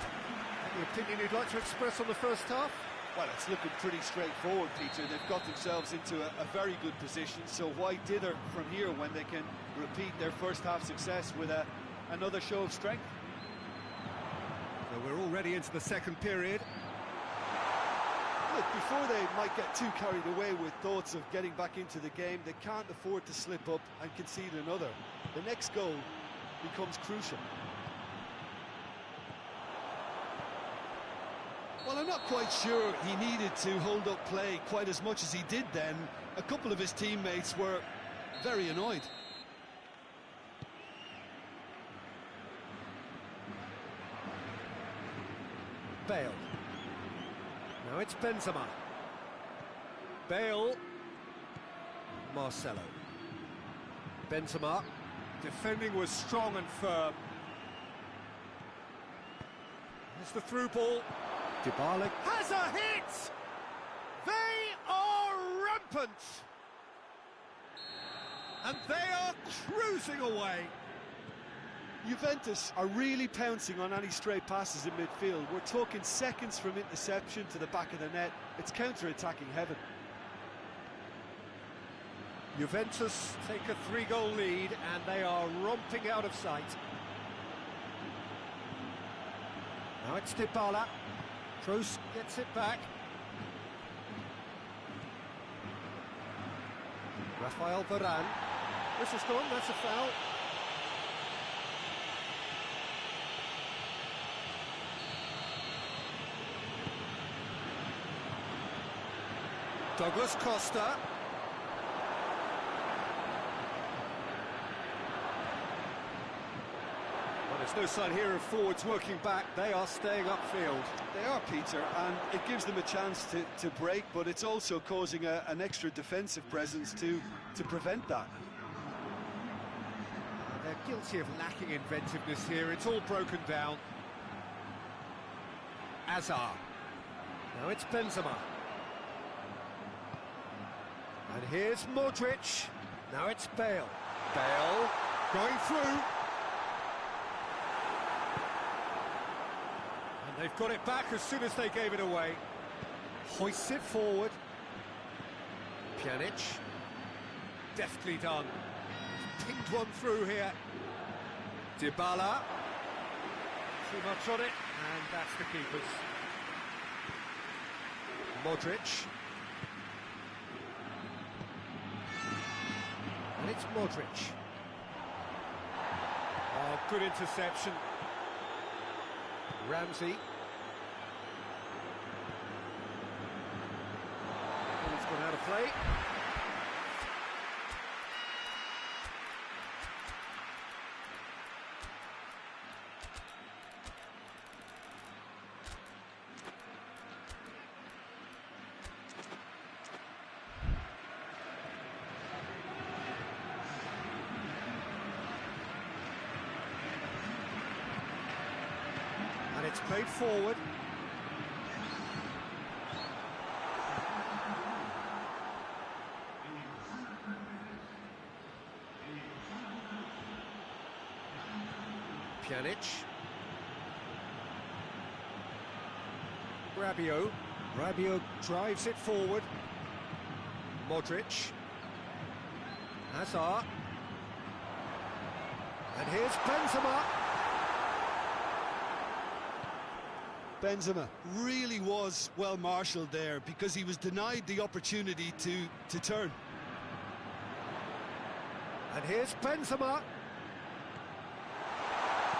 Any opinion you'd like to express on the first half? Well, it's looking pretty straightforward, Peter. They've got themselves into a very good position, so why dither from here when they can repeat their first half success with another show of strength? So we're already into the second period. Look, before they might get too carried away with thoughts of getting back into the game, they can't afford to slip up and concede another. The next goal becomes crucial. Well, I'm not quite sure he needed to hold up play quite as much as he did then. A couple of his teammates were very annoyed. Bale. Now it's Benzema. Bale. Marcelo. Benzema. Defending was strong and firm. There's the through ball. Dybala has a hit! They are rampant! And they are cruising away. Juventus are really pouncing on any stray passes in midfield. We're talking seconds from interception to the back of the net. It's counter-attacking heaven. Juventus take a 3-goal lead and they are romping out of sight. Now it's Dybala. Kroos gets it back. Rafael Varane. Whistle's gone, that's a foul. Douglas Costa. Well, there's no sign here of forwards working back. They are staying upfield. They are, Peter, and it gives them a chance to break, but it's also causing an extra defensive presence to prevent that. They're guilty of lacking inventiveness here. It's all broken down. Azar. Now it's Benzema. And here's Modric. Now it's Bale. Bale going through. And they've got it back as soon as they gave it away. Hoists it forward. Pjanic. Deftly done. Pinged one through here. Dybala. Too much on it, and that's the keepers. Modric. And it's Modric. Oh, good interception. Ramsey. Ball's gone out of play. And it's played forward. Pjanic. Rabiot drives it forward. Modric. Hazard. And here's Benzema. Benzema really was well marshalled there because he was denied the opportunity to turn. And here's Benzema.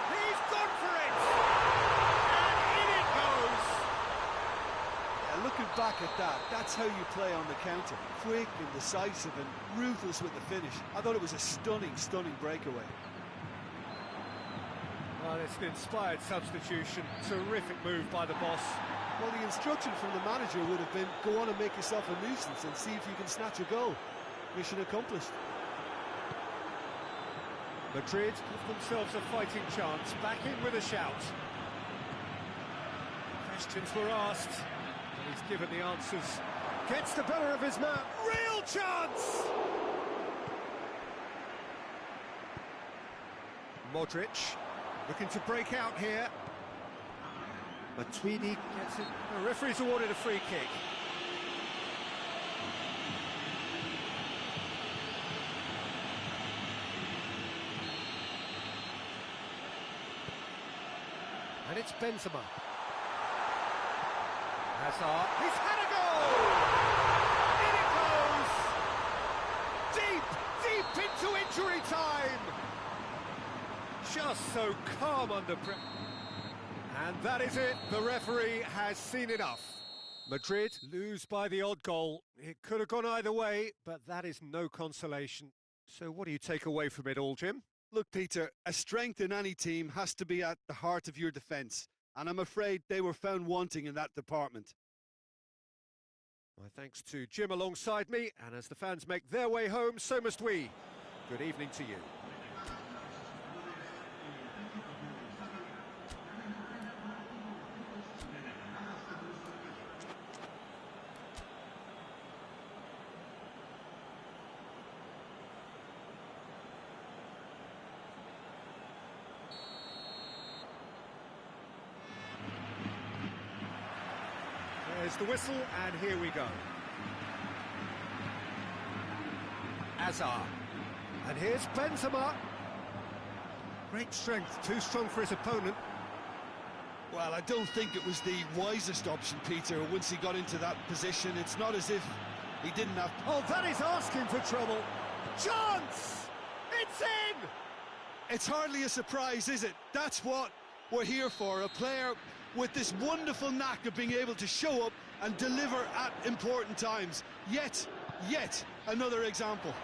He's gone for it! And in it goes! Yeah, looking back at that, that's how you play on the counter. Quick and decisive and ruthless with the finish. I thought it was a stunning breakaway. Well, it's an inspired substitution. Terrific move by the boss. Well, the instruction from the manager would have been, go on and make yourself a nuisance and see if you can snatch a goal. Mission accomplished. Madrid give themselves a fighting chance, back in with a shout. Questions were asked, and he's given the answers. Gets the better of his man, real chance! Modric, looking to break out here. Matuidi gets it. The referee's awarded a free kick. And it's Benzema. Hazard, he's had a goal! In it goes! Deep into injury time! Just so calm under pressure. And that is it, the referee has seen enough. Madrid lose by the odd goal. It could have gone either way, but that is no consolation. So what do you take away from it all, Jim? Look, Peter, a strength in any team has to be at the heart of your defence, and I'm afraid they were found wanting in that department. My thanks to Jim alongside me, and as the fans make their way home, so must we. Good evening to you. There's the whistle, and here we go. Hazard. And here's Benzema. Great strength, too strong for his opponent. Well, I don't think it was the wisest option, Peter, once he got into that position. It's not as if he didn't have... Oh, that is asking for trouble. Chance! It's in! It's hardly a surprise, is it? That's what we're here for, a player with this wonderful knack of being able to show up and deliver at important times. Yet another example.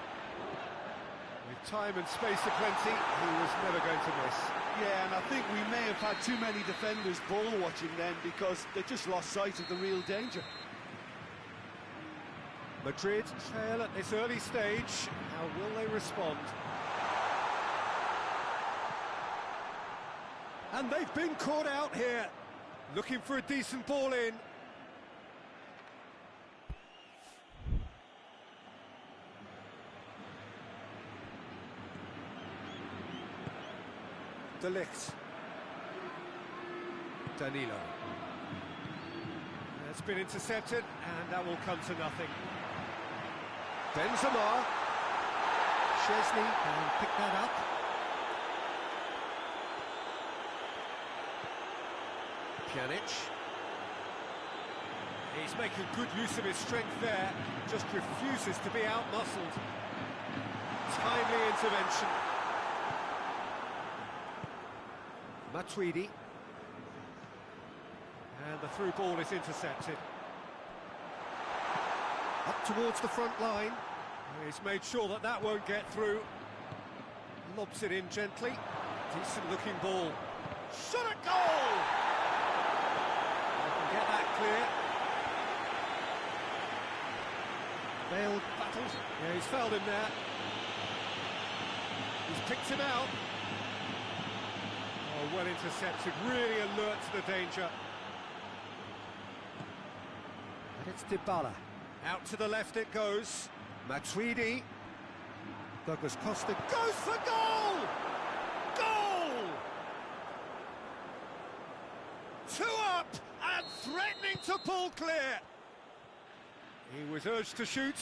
With time and space aplenty, he was never going to miss. Yeah, and I think we may have had too many defenders ball watching then because they just lost sight of the real danger. Madrid trail at this early stage. How will they respond? And they've been caught out here. Looking for a decent ball in. De Ligt. Danilo. That's been intercepted, and that will come to nothing. Benzema. Chesney can pick that up. Pjanic. He's making good use of his strength there, just refuses to be out-muscled. Timely intervention. Matuidi. And the through ball is intercepted. Up towards the front line. He's made sure that that won't get through. Lobs it in gently. Decent looking ball. Shot at goal! Get that clear. Bale battles. Yeah, he's fouled him there. He's picked him out. Oh, well intercepted. Really alert to the danger. And it's Dybala. Out to the left it goes. Matuidi. Douglas Costa goes for goal! Goal! 2 up! And threatening to pull clear. He was urged to shoot,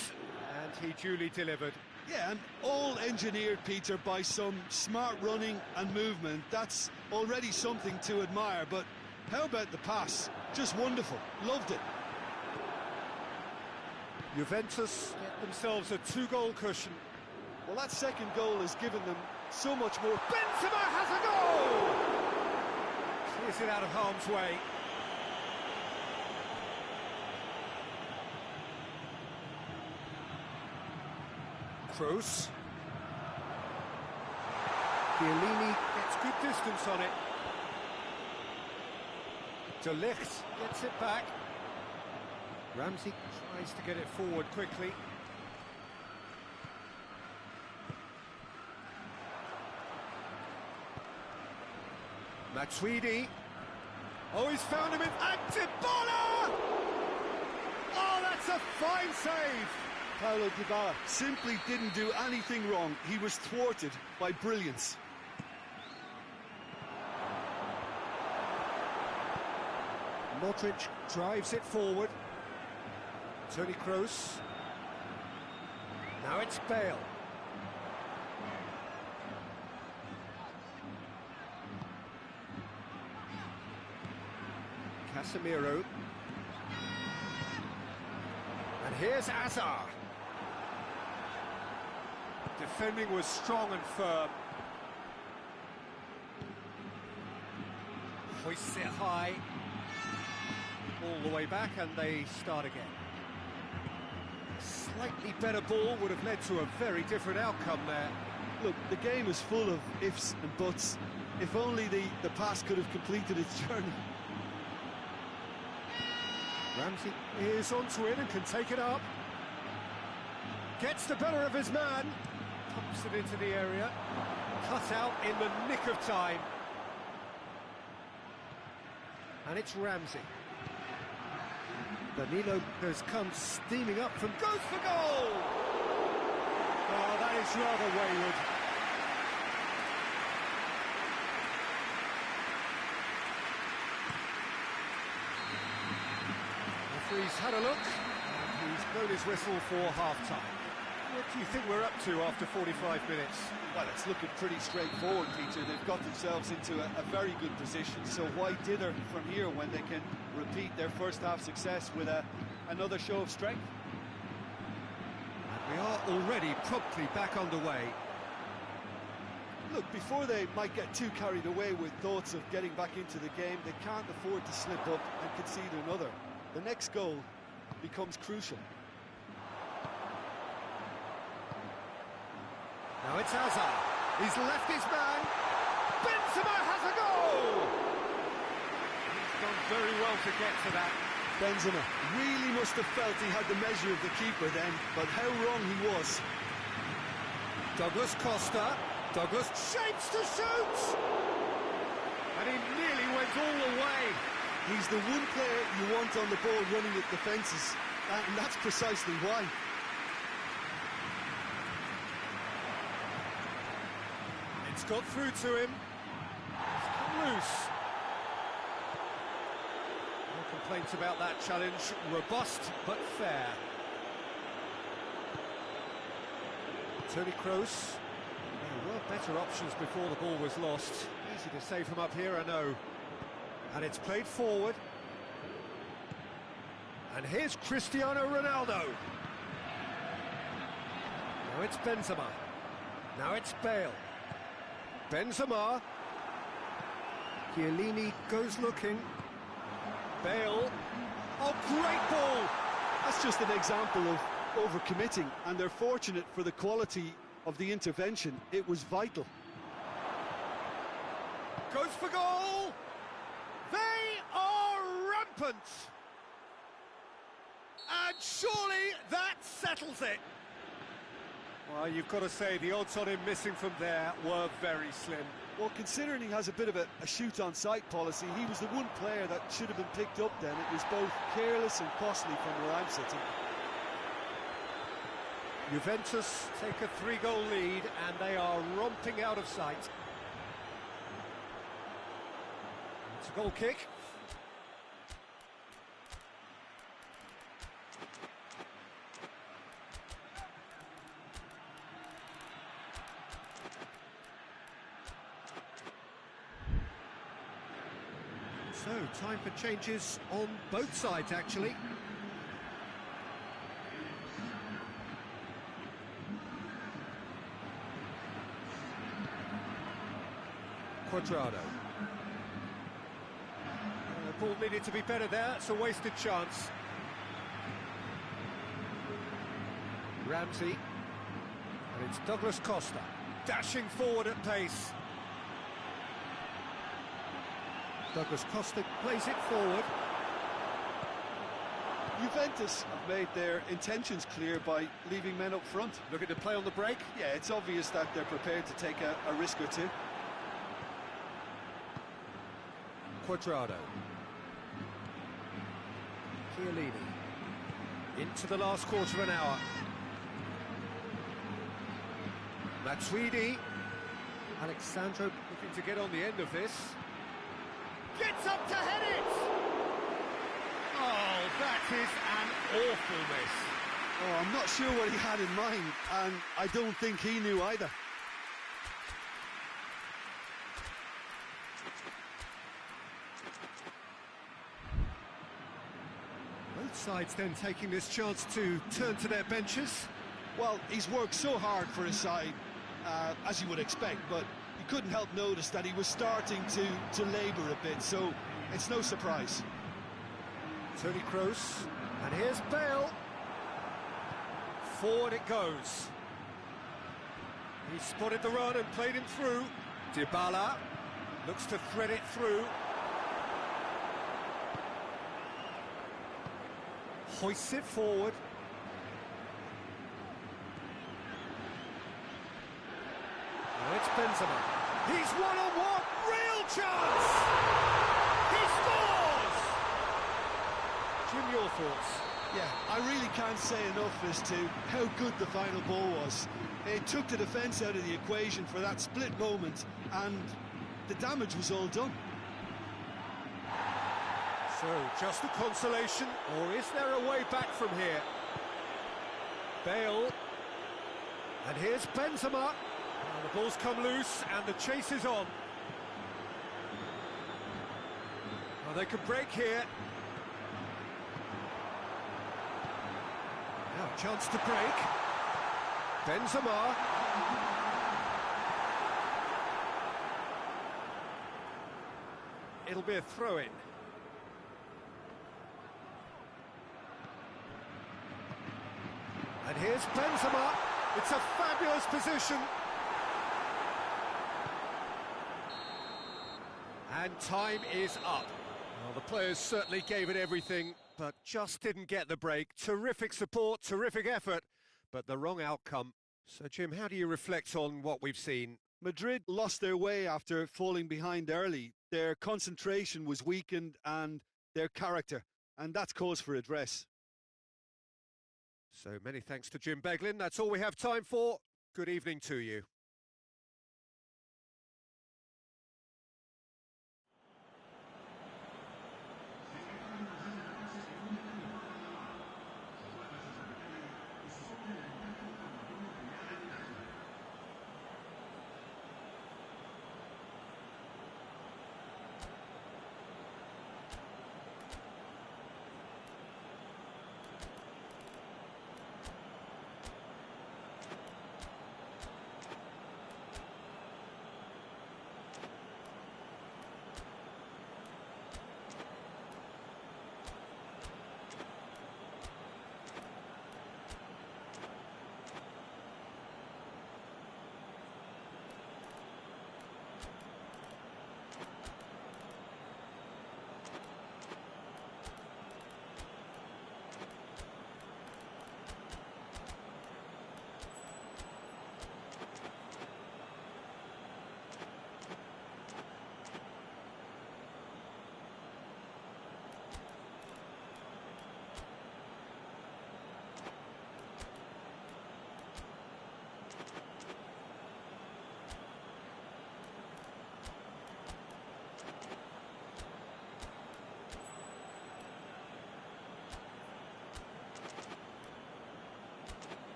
and he duly delivered. Yeah, and all engineered, Peter, by some smart running and movement. That's already something to admire, but how about the pass? Just wonderful. Loved it. Juventus get themselves a 2-goal cushion. Well, that second goal has given them so much more. Benzema has a goal! Clears it out of harm's way. Kroos. Chiellini gets good distance on it. De Ligt gets it back. Ramsey tries to get it forward quickly. Matuidi. Oh, he's found him in Antibola! Oh, that's a fine save! Paulo Dybala simply didn't do anything wrong. He was thwarted by brilliance. Modric drives it forward. Toni Kroos. Now it's Bale. Casemiro. And here's Hazard. Defending was strong and firm. Hoists it high. All the way back, and they start again. A slightly better ball would have led to a very different outcome there. Look, the game is full of ifs and buts. If only the pass could have completed its journey. Ramsey is onto it and can take it up. Gets the better of his man. Pumps it into the area. Cut out in the nick of time. And it's Ramsey. Danilo has come steaming up from goes for goal! Oh, that is rather wayward. Referee's had a look, and he's blown his whistle for half-time. What do you think we're up to after 45 minutes? Well, it's looking pretty straightforward, Peter. They've got themselves into a very good position, so why dither from here when they can repeat their first half success with another show of strength? We are already promptly back underway. Look, before they might get too carried away with thoughts of getting back into the game, they can't afford to slip up and concede another. The next goal becomes crucial. Now it's Hazard. He's left his man. Benzema has a goal! He's done very well to get to that. Benzema really must have felt he had the measure of the keeper then, but how wrong he was. Douglas Costa. Douglas shapes to shoot! And he nearly went all the way. He's the one player you want on the ball running at defences, and that's precisely why. It's got through to him. It's come loose. No complaints about that challenge. Robust, but fair. Toni Kroos. There were better options before the ball was lost. Easy to save from up here, I know. And it's played forward. And here's Cristiano Ronaldo. Now it's Benzema. Now it's Bale. Benzema. Chiellini goes looking. Bale. Oh, great ball! That's just an example of overcommitting, and they're fortunate for the quality of the intervention. It was vital. Goes for goal! They are rampant! And surely that settles it! Well, you've got to say, the odds on him missing from there were very slim. Well, considering he has a bit of a shoot-on-sight policy, he was the one player that should have been picked up then. It was both careless and costly from where I'm sitting. Juventus take a 3-goal lead, and they are romping out of sight. It's a goal kick. So, time for changes on both sides, actually. Quadrado. The ball needed to be better there, it's a wasted chance. Ramsey. And it's Douglas Costa, dashing forward at pace. Douglas Costa plays it forward. Juventus have made their intentions clear by leaving men up front. Looking to play on the break. Yeah, it's obvious that they're prepared to take a risk or two. Quadrado. Chiellini. Into the last quarter of an hour. Matuidi. Alexandro looking to get on the end of this. Gets up to head it! Oh, that is an awful miss. Oh, I'm not sure what he had in mind, and I don't think he knew either. Both sides then taking this chance to turn to their benches. Well, he's worked so hard for his side, as you would expect, but you couldn't help notice that he was starting to labour a bit, so it's no surprise. Toni Kroos, and here's Bale. Forward it goes. He spotted the run and played him through. Dybala looks to thread it through. Hoists it forward. Now it's Benzema. He's one-on-one, real chance! He scores! Jim, your thoughts? Yeah, I really can't say enough as to how good the final ball was. It took the defence out of the equation for that split moment, and the damage was all done. So, just a consolation, or is there a way back from here? Bale. And here's Benzema. Now the ball's come loose, and the chase is on. Well, they could break here. Now, chance to break. Benzema. It'll be a throw-in. And here's Benzema. It's a fabulous position. And time is up. Well, the players certainly gave it everything, but just didn't get the break. Terrific support, terrific effort, but the wrong outcome. So, Jim, how do you reflect on what we've seen? Madrid lost their way after falling behind early. Their concentration was weakened and their character, and that's cause for address. So many thanks to Jim Beglin. That's all we have time for. Good evening to you.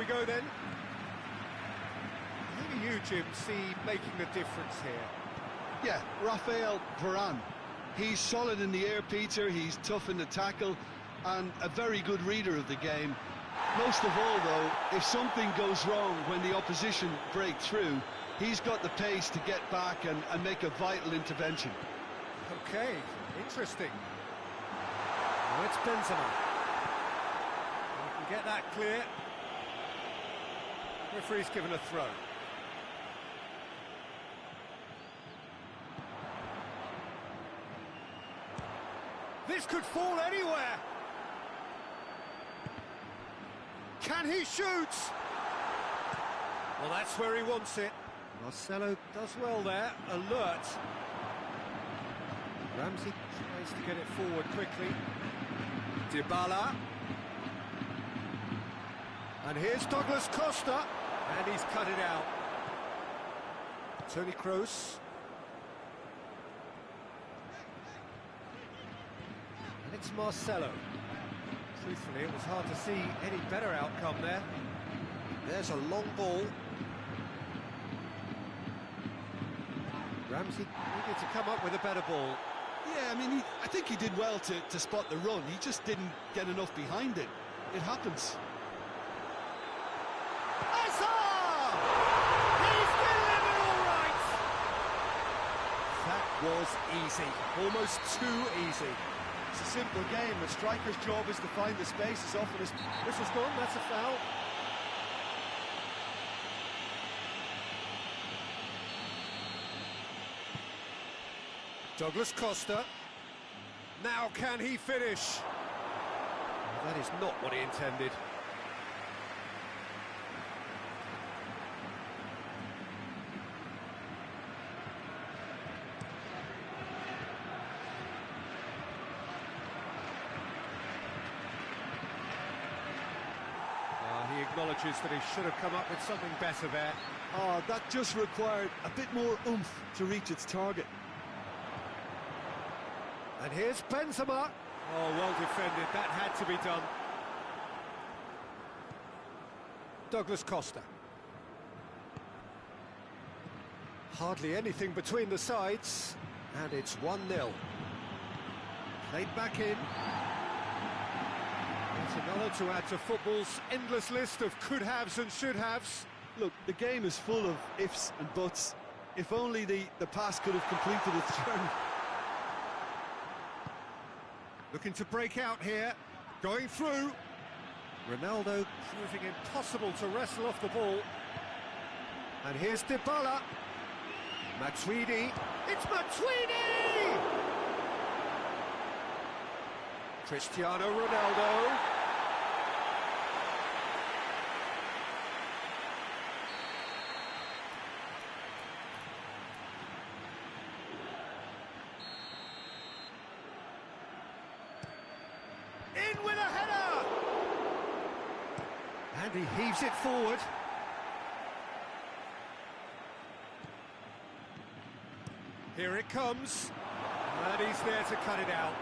we go then. Who do you, Jim, see making the difference here? Yeah, Rafael Varane. He's solid in the air, Peter. He's tough in the tackle and a very good reader of the game. Most of all, though, if something goes wrong when the opposition break through, he's got the pace to get back and make a vital intervention. Okay, interesting. Now it's Benzema. You can get that clear. Referee's given a throw. This could fall anywhere. Can he shoot? Well, that's where he wants it. Marcelo does well there, alert. Ramsey tries to get it forward quickly. Dybala. And here's Douglas Costa, and he's cut it out. Toni Kroos. And it's Marcelo. Truthfully, it was hard to see any better outcome there. There's a long ball. Ramsey needed to come up with a better ball. Yeah, I mean, I think he did well to spot the run. He just didn't get enough behind it. It happens. Hazard! He's delivered all right! That was easy, almost too easy. It's a simple game. The striker's job is to find the space as often as... This is gone, that's a foul. Douglas Costa. Now can he finish? That is not what he intended. He acknowledges that he should have come up with something better there. Oh, that just required a bit more oomph to reach its target. And here's Benzema. Oh, well defended. That had to be done. Douglas Costa. Hardly anything between the sides. And it's 1-0. Played back in. It's another to add to football's endless list of could-haves and should-haves. Look, the game is full of ifs and buts. If only the pass could have completed its journey. Looking to break out here, going through. Ronaldo proving impossible to wrestle off the ball. And here's Dybala. Matuidi. It's Matuidi! Cristiano Ronaldo. In with a header! And he heaves it forward. Here it comes. And he's there to cut it out.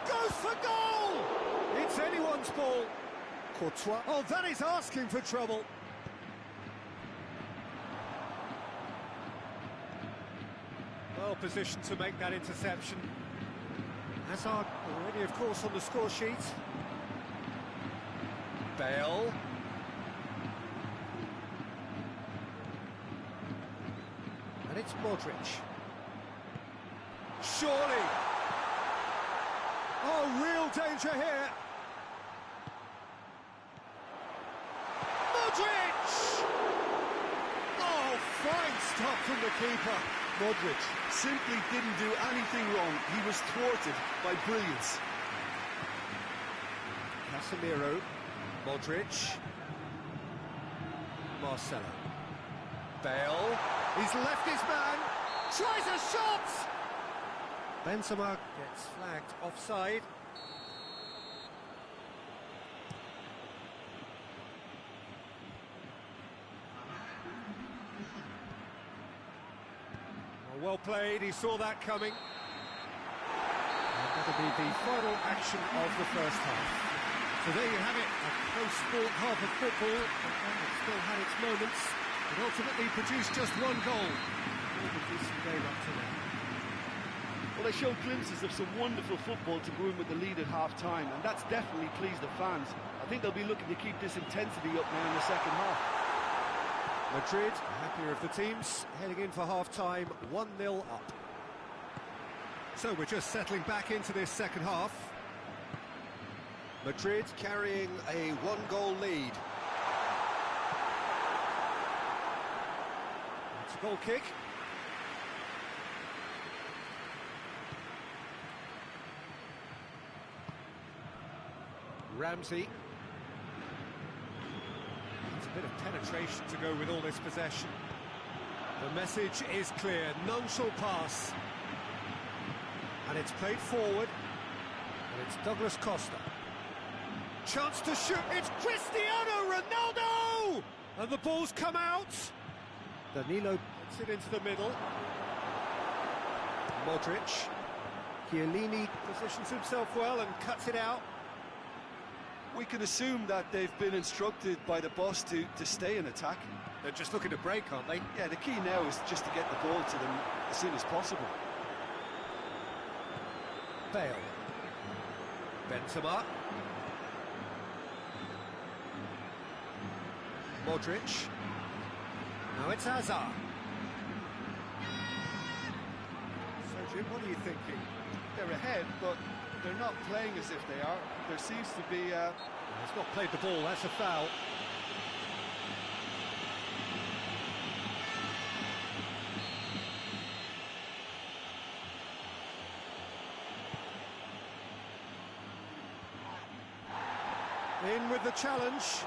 Goes for goal! It's anyone's ball. Courtois. Oh, that is asking for trouble. Well positioned to make that interception. Hazard already, of course, on the score sheet. Bale. And it's Modric. Surely. Oh, real danger here. Modric! Oh, fine stop from the keeper. Modric simply didn't do anything wrong. He was thwarted by brilliance. Casemiro. Modric. Marcelo. Bale. He's left his man. Tries a shot! Benzema gets flagged offside. Well played, he saw that coming. And be the final action of the first half. So there you have it, a close fought half of football, but one that still had its moments. It ultimately produced just one goal. All the decent game up to now. Well, they showed glimpses of some wonderful football to go in with the lead at half-time, and that's definitely pleased the fans. I think they'll be looking to keep this intensity up now in the second half. Madrid, happier of the teams, heading in for half-time, 1-0 up. So we're just settling back into this second half. Madrid carrying a one-goal lead. It's a goal kick. Ramsey. It's a bit of penetration to go with all this possession. The message is clear, none shall pass. And it's played forward, and it's Douglas Costa. Chance to shoot, it's Cristiano Ronaldo! And the ball's come out. Danilo puts it into the middle. Modric. Chiellini positions himself well and cuts it out. We can assume that they've been instructed by the boss to stay in attack. They're just looking to break, aren't they? Yeah, the key now is just to get the ball to them as soon as possible. Bale. Benzema. Modric. Now it's Hazard. So, Jim, what are you thinking? They're ahead, but they're not playing as if they are. There seems to be... He's not played the ball, that's a foul. In with the challenge.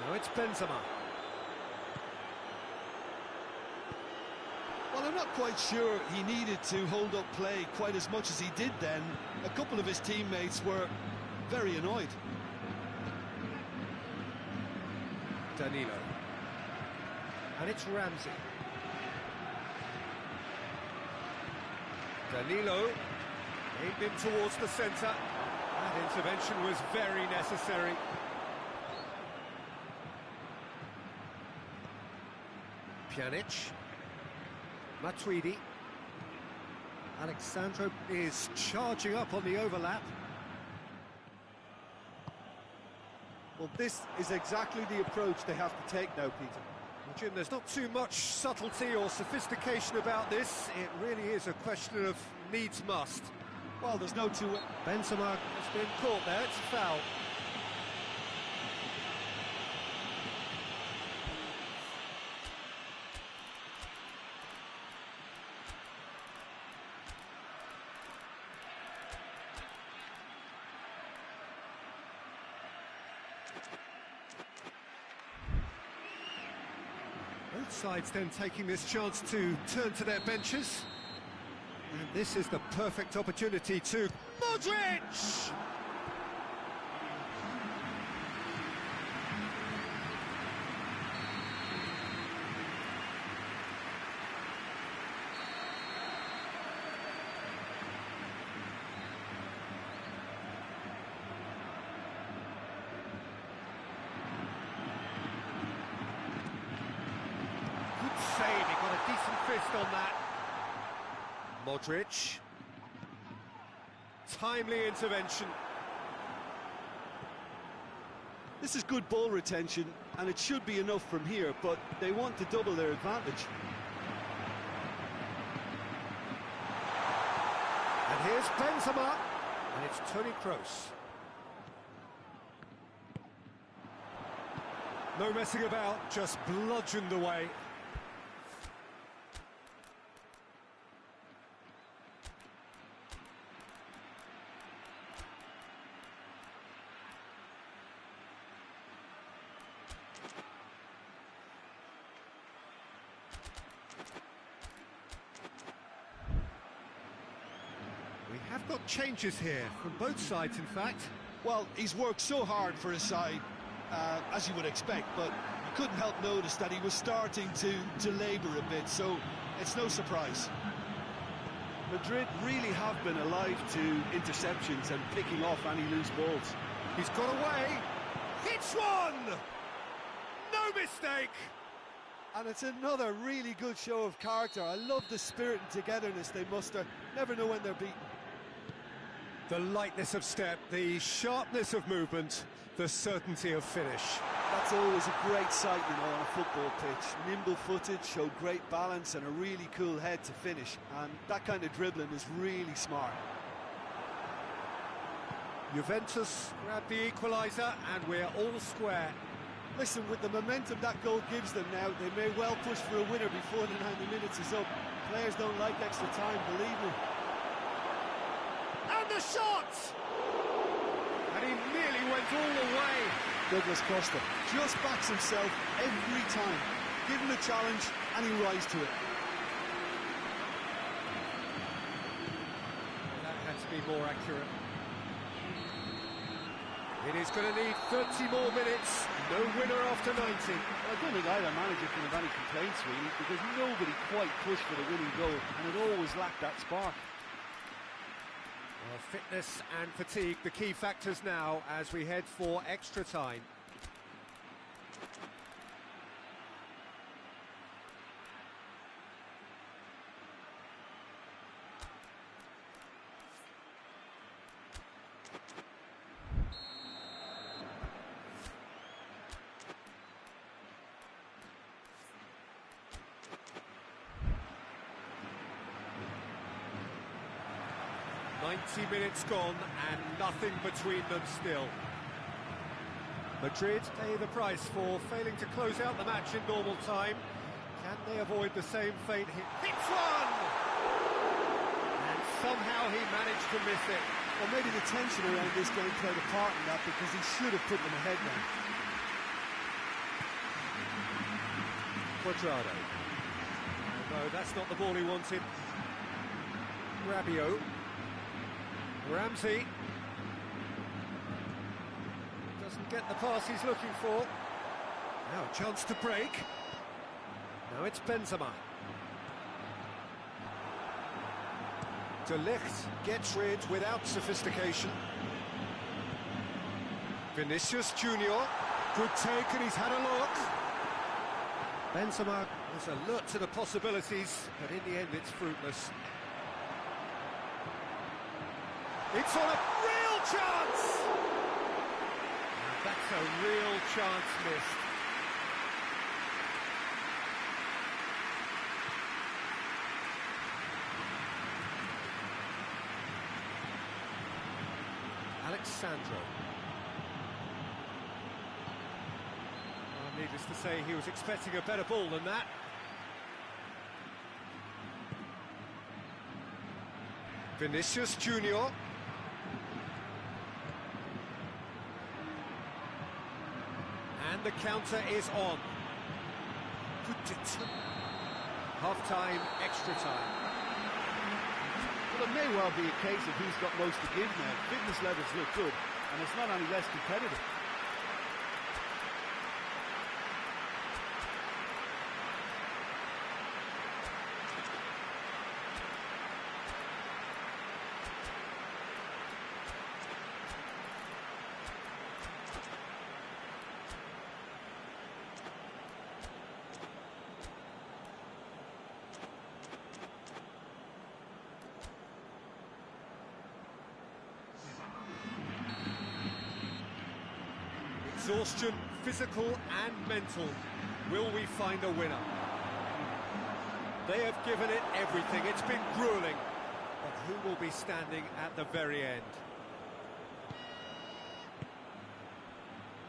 Now it's Benzema. Well, I'm not quite sure he needed to hold up play quite as much as he did then. A couple of his teammates were very annoyed. Danilo. And it's Ramsey. Danilo aimed in towards the centre. That intervention was very necessary. Pjanic. Matuidi. Alexandro is charging up on the overlap. Well, this is exactly the approach they have to take now, Peter. Well, Jim, there's not too much subtlety or sophistication about this. It really is a question of needs must. Well, there's no two... Benzema has been caught there, it's a foul. Both sides then taking this chance to turn to their benches. And this is the perfect opportunity to Modric! Good save, he got a decent fist on that. Modric. Timely intervention. This is good ball retention, and it should be enough from here, but they want to double their advantage. And here's Benzema, and it's Toni Kroos. No messing about, just bludgeoned away. We have got changes here, from both sides in fact. Well, he's worked so hard for his side, as you would expect, but you couldn't help notice that he was starting to labour a bit, so it's no surprise. Madrid really have been alive to interceptions and picking off any loose balls. He's got away. Hits one! No mistake! And it's another really good show of character. I love the spirit and togetherness they muster. Never know when they're beaten. The lightness of step, the sharpness of movement, the certainty of finish. That's always a great sight, you know, on a football pitch. Nimble-footed, showed great balance and a really cool head to finish. And that kind of dribbling is really smart. Juventus grab the equaliser and we're all square. Listen, with the momentum that goal gives them now, they may well push for a winner before the 90 minutes is up. Players don't like extra time, believe me. And the shot! And he nearly went all the way. Douglas Costa just backs himself every time. Give him a challenge and he'll rise to it. That had to be more accurate. It is going to need 30 more minutes. No winner after 90. I don't think either manager can have any complaints, really, because nobody quite pushed for the winning goal, and it always lacked that spark. Well, fitness and fatigue, the key factors now as we head for extra time. Minutes gone and nothing between them still. Madrid pay the price for failing to close out the match in normal time. Can they avoid the same fate? Hits one! And somehow he managed to miss it. Well, maybe the tension around this game played a part in that, because he should have put them ahead now. Quadrado. No, that's not the ball he wanted. Rabiot. Ramsey doesn't get the pass he's looking for. Now a chance to break. Now it's Benzema. De Ligt gets rid without sophistication. Vinicius Junior, good take, and he's had a look. Benzema is alert to the possibilities, but in the end it's fruitless. It's on a real chance! And that's a real chance missed. Alexandro. Well, needless to say, he was expecting a better ball than that. Vinicius Junior. And the counter is on. Half-time, extra time. Well, it may well be a case of who's got most to give now. Fitness levels look good, and it's not any less competitive. Exhaustion, physical and mental. Will we find a winner? They have given it everything. It's been grueling. But who will be standing at the very end?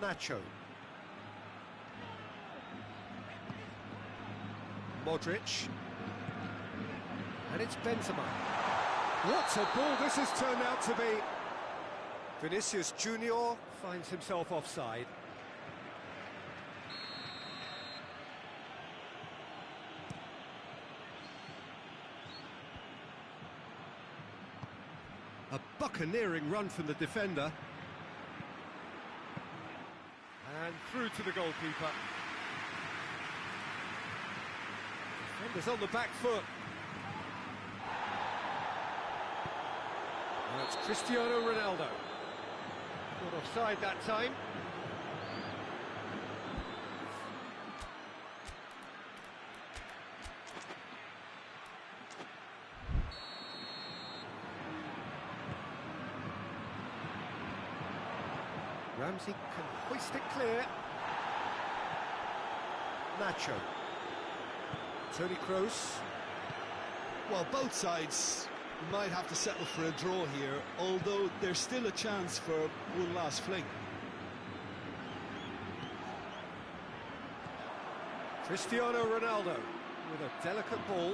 Nacho. Modric. And it's Benzema. What a ball this has turned out to be. Vinicius Junior finds himself offside. A buccaneering run from the defender. And through to the goalkeeper. Defender's on the back foot. That's Cristiano Ronaldo. Not offside that time. Ramsey can hoist it clear. Nacho. Toni Kroos. Well, both sides might have to settle for a draw here, although there's still a chance for one last fling. Cristiano Ronaldo with a delicate ball.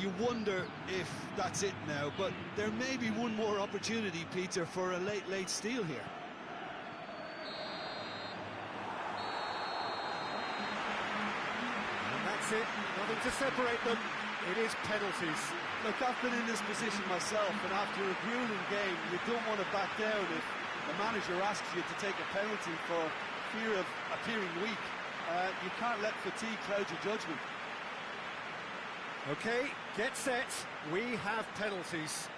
You wonder if that's it now, but there may be one more opportunity, Peter, for a late steal here. And that's it, nothing to separate them. It is penalties. Look, I've been in this position myself, and after a grueling game, you don't want to back down if the manager asks you to take a penalty for fear of appearing weak. You can't let fatigue cloud your judgment. Okay, get set. We have penalties.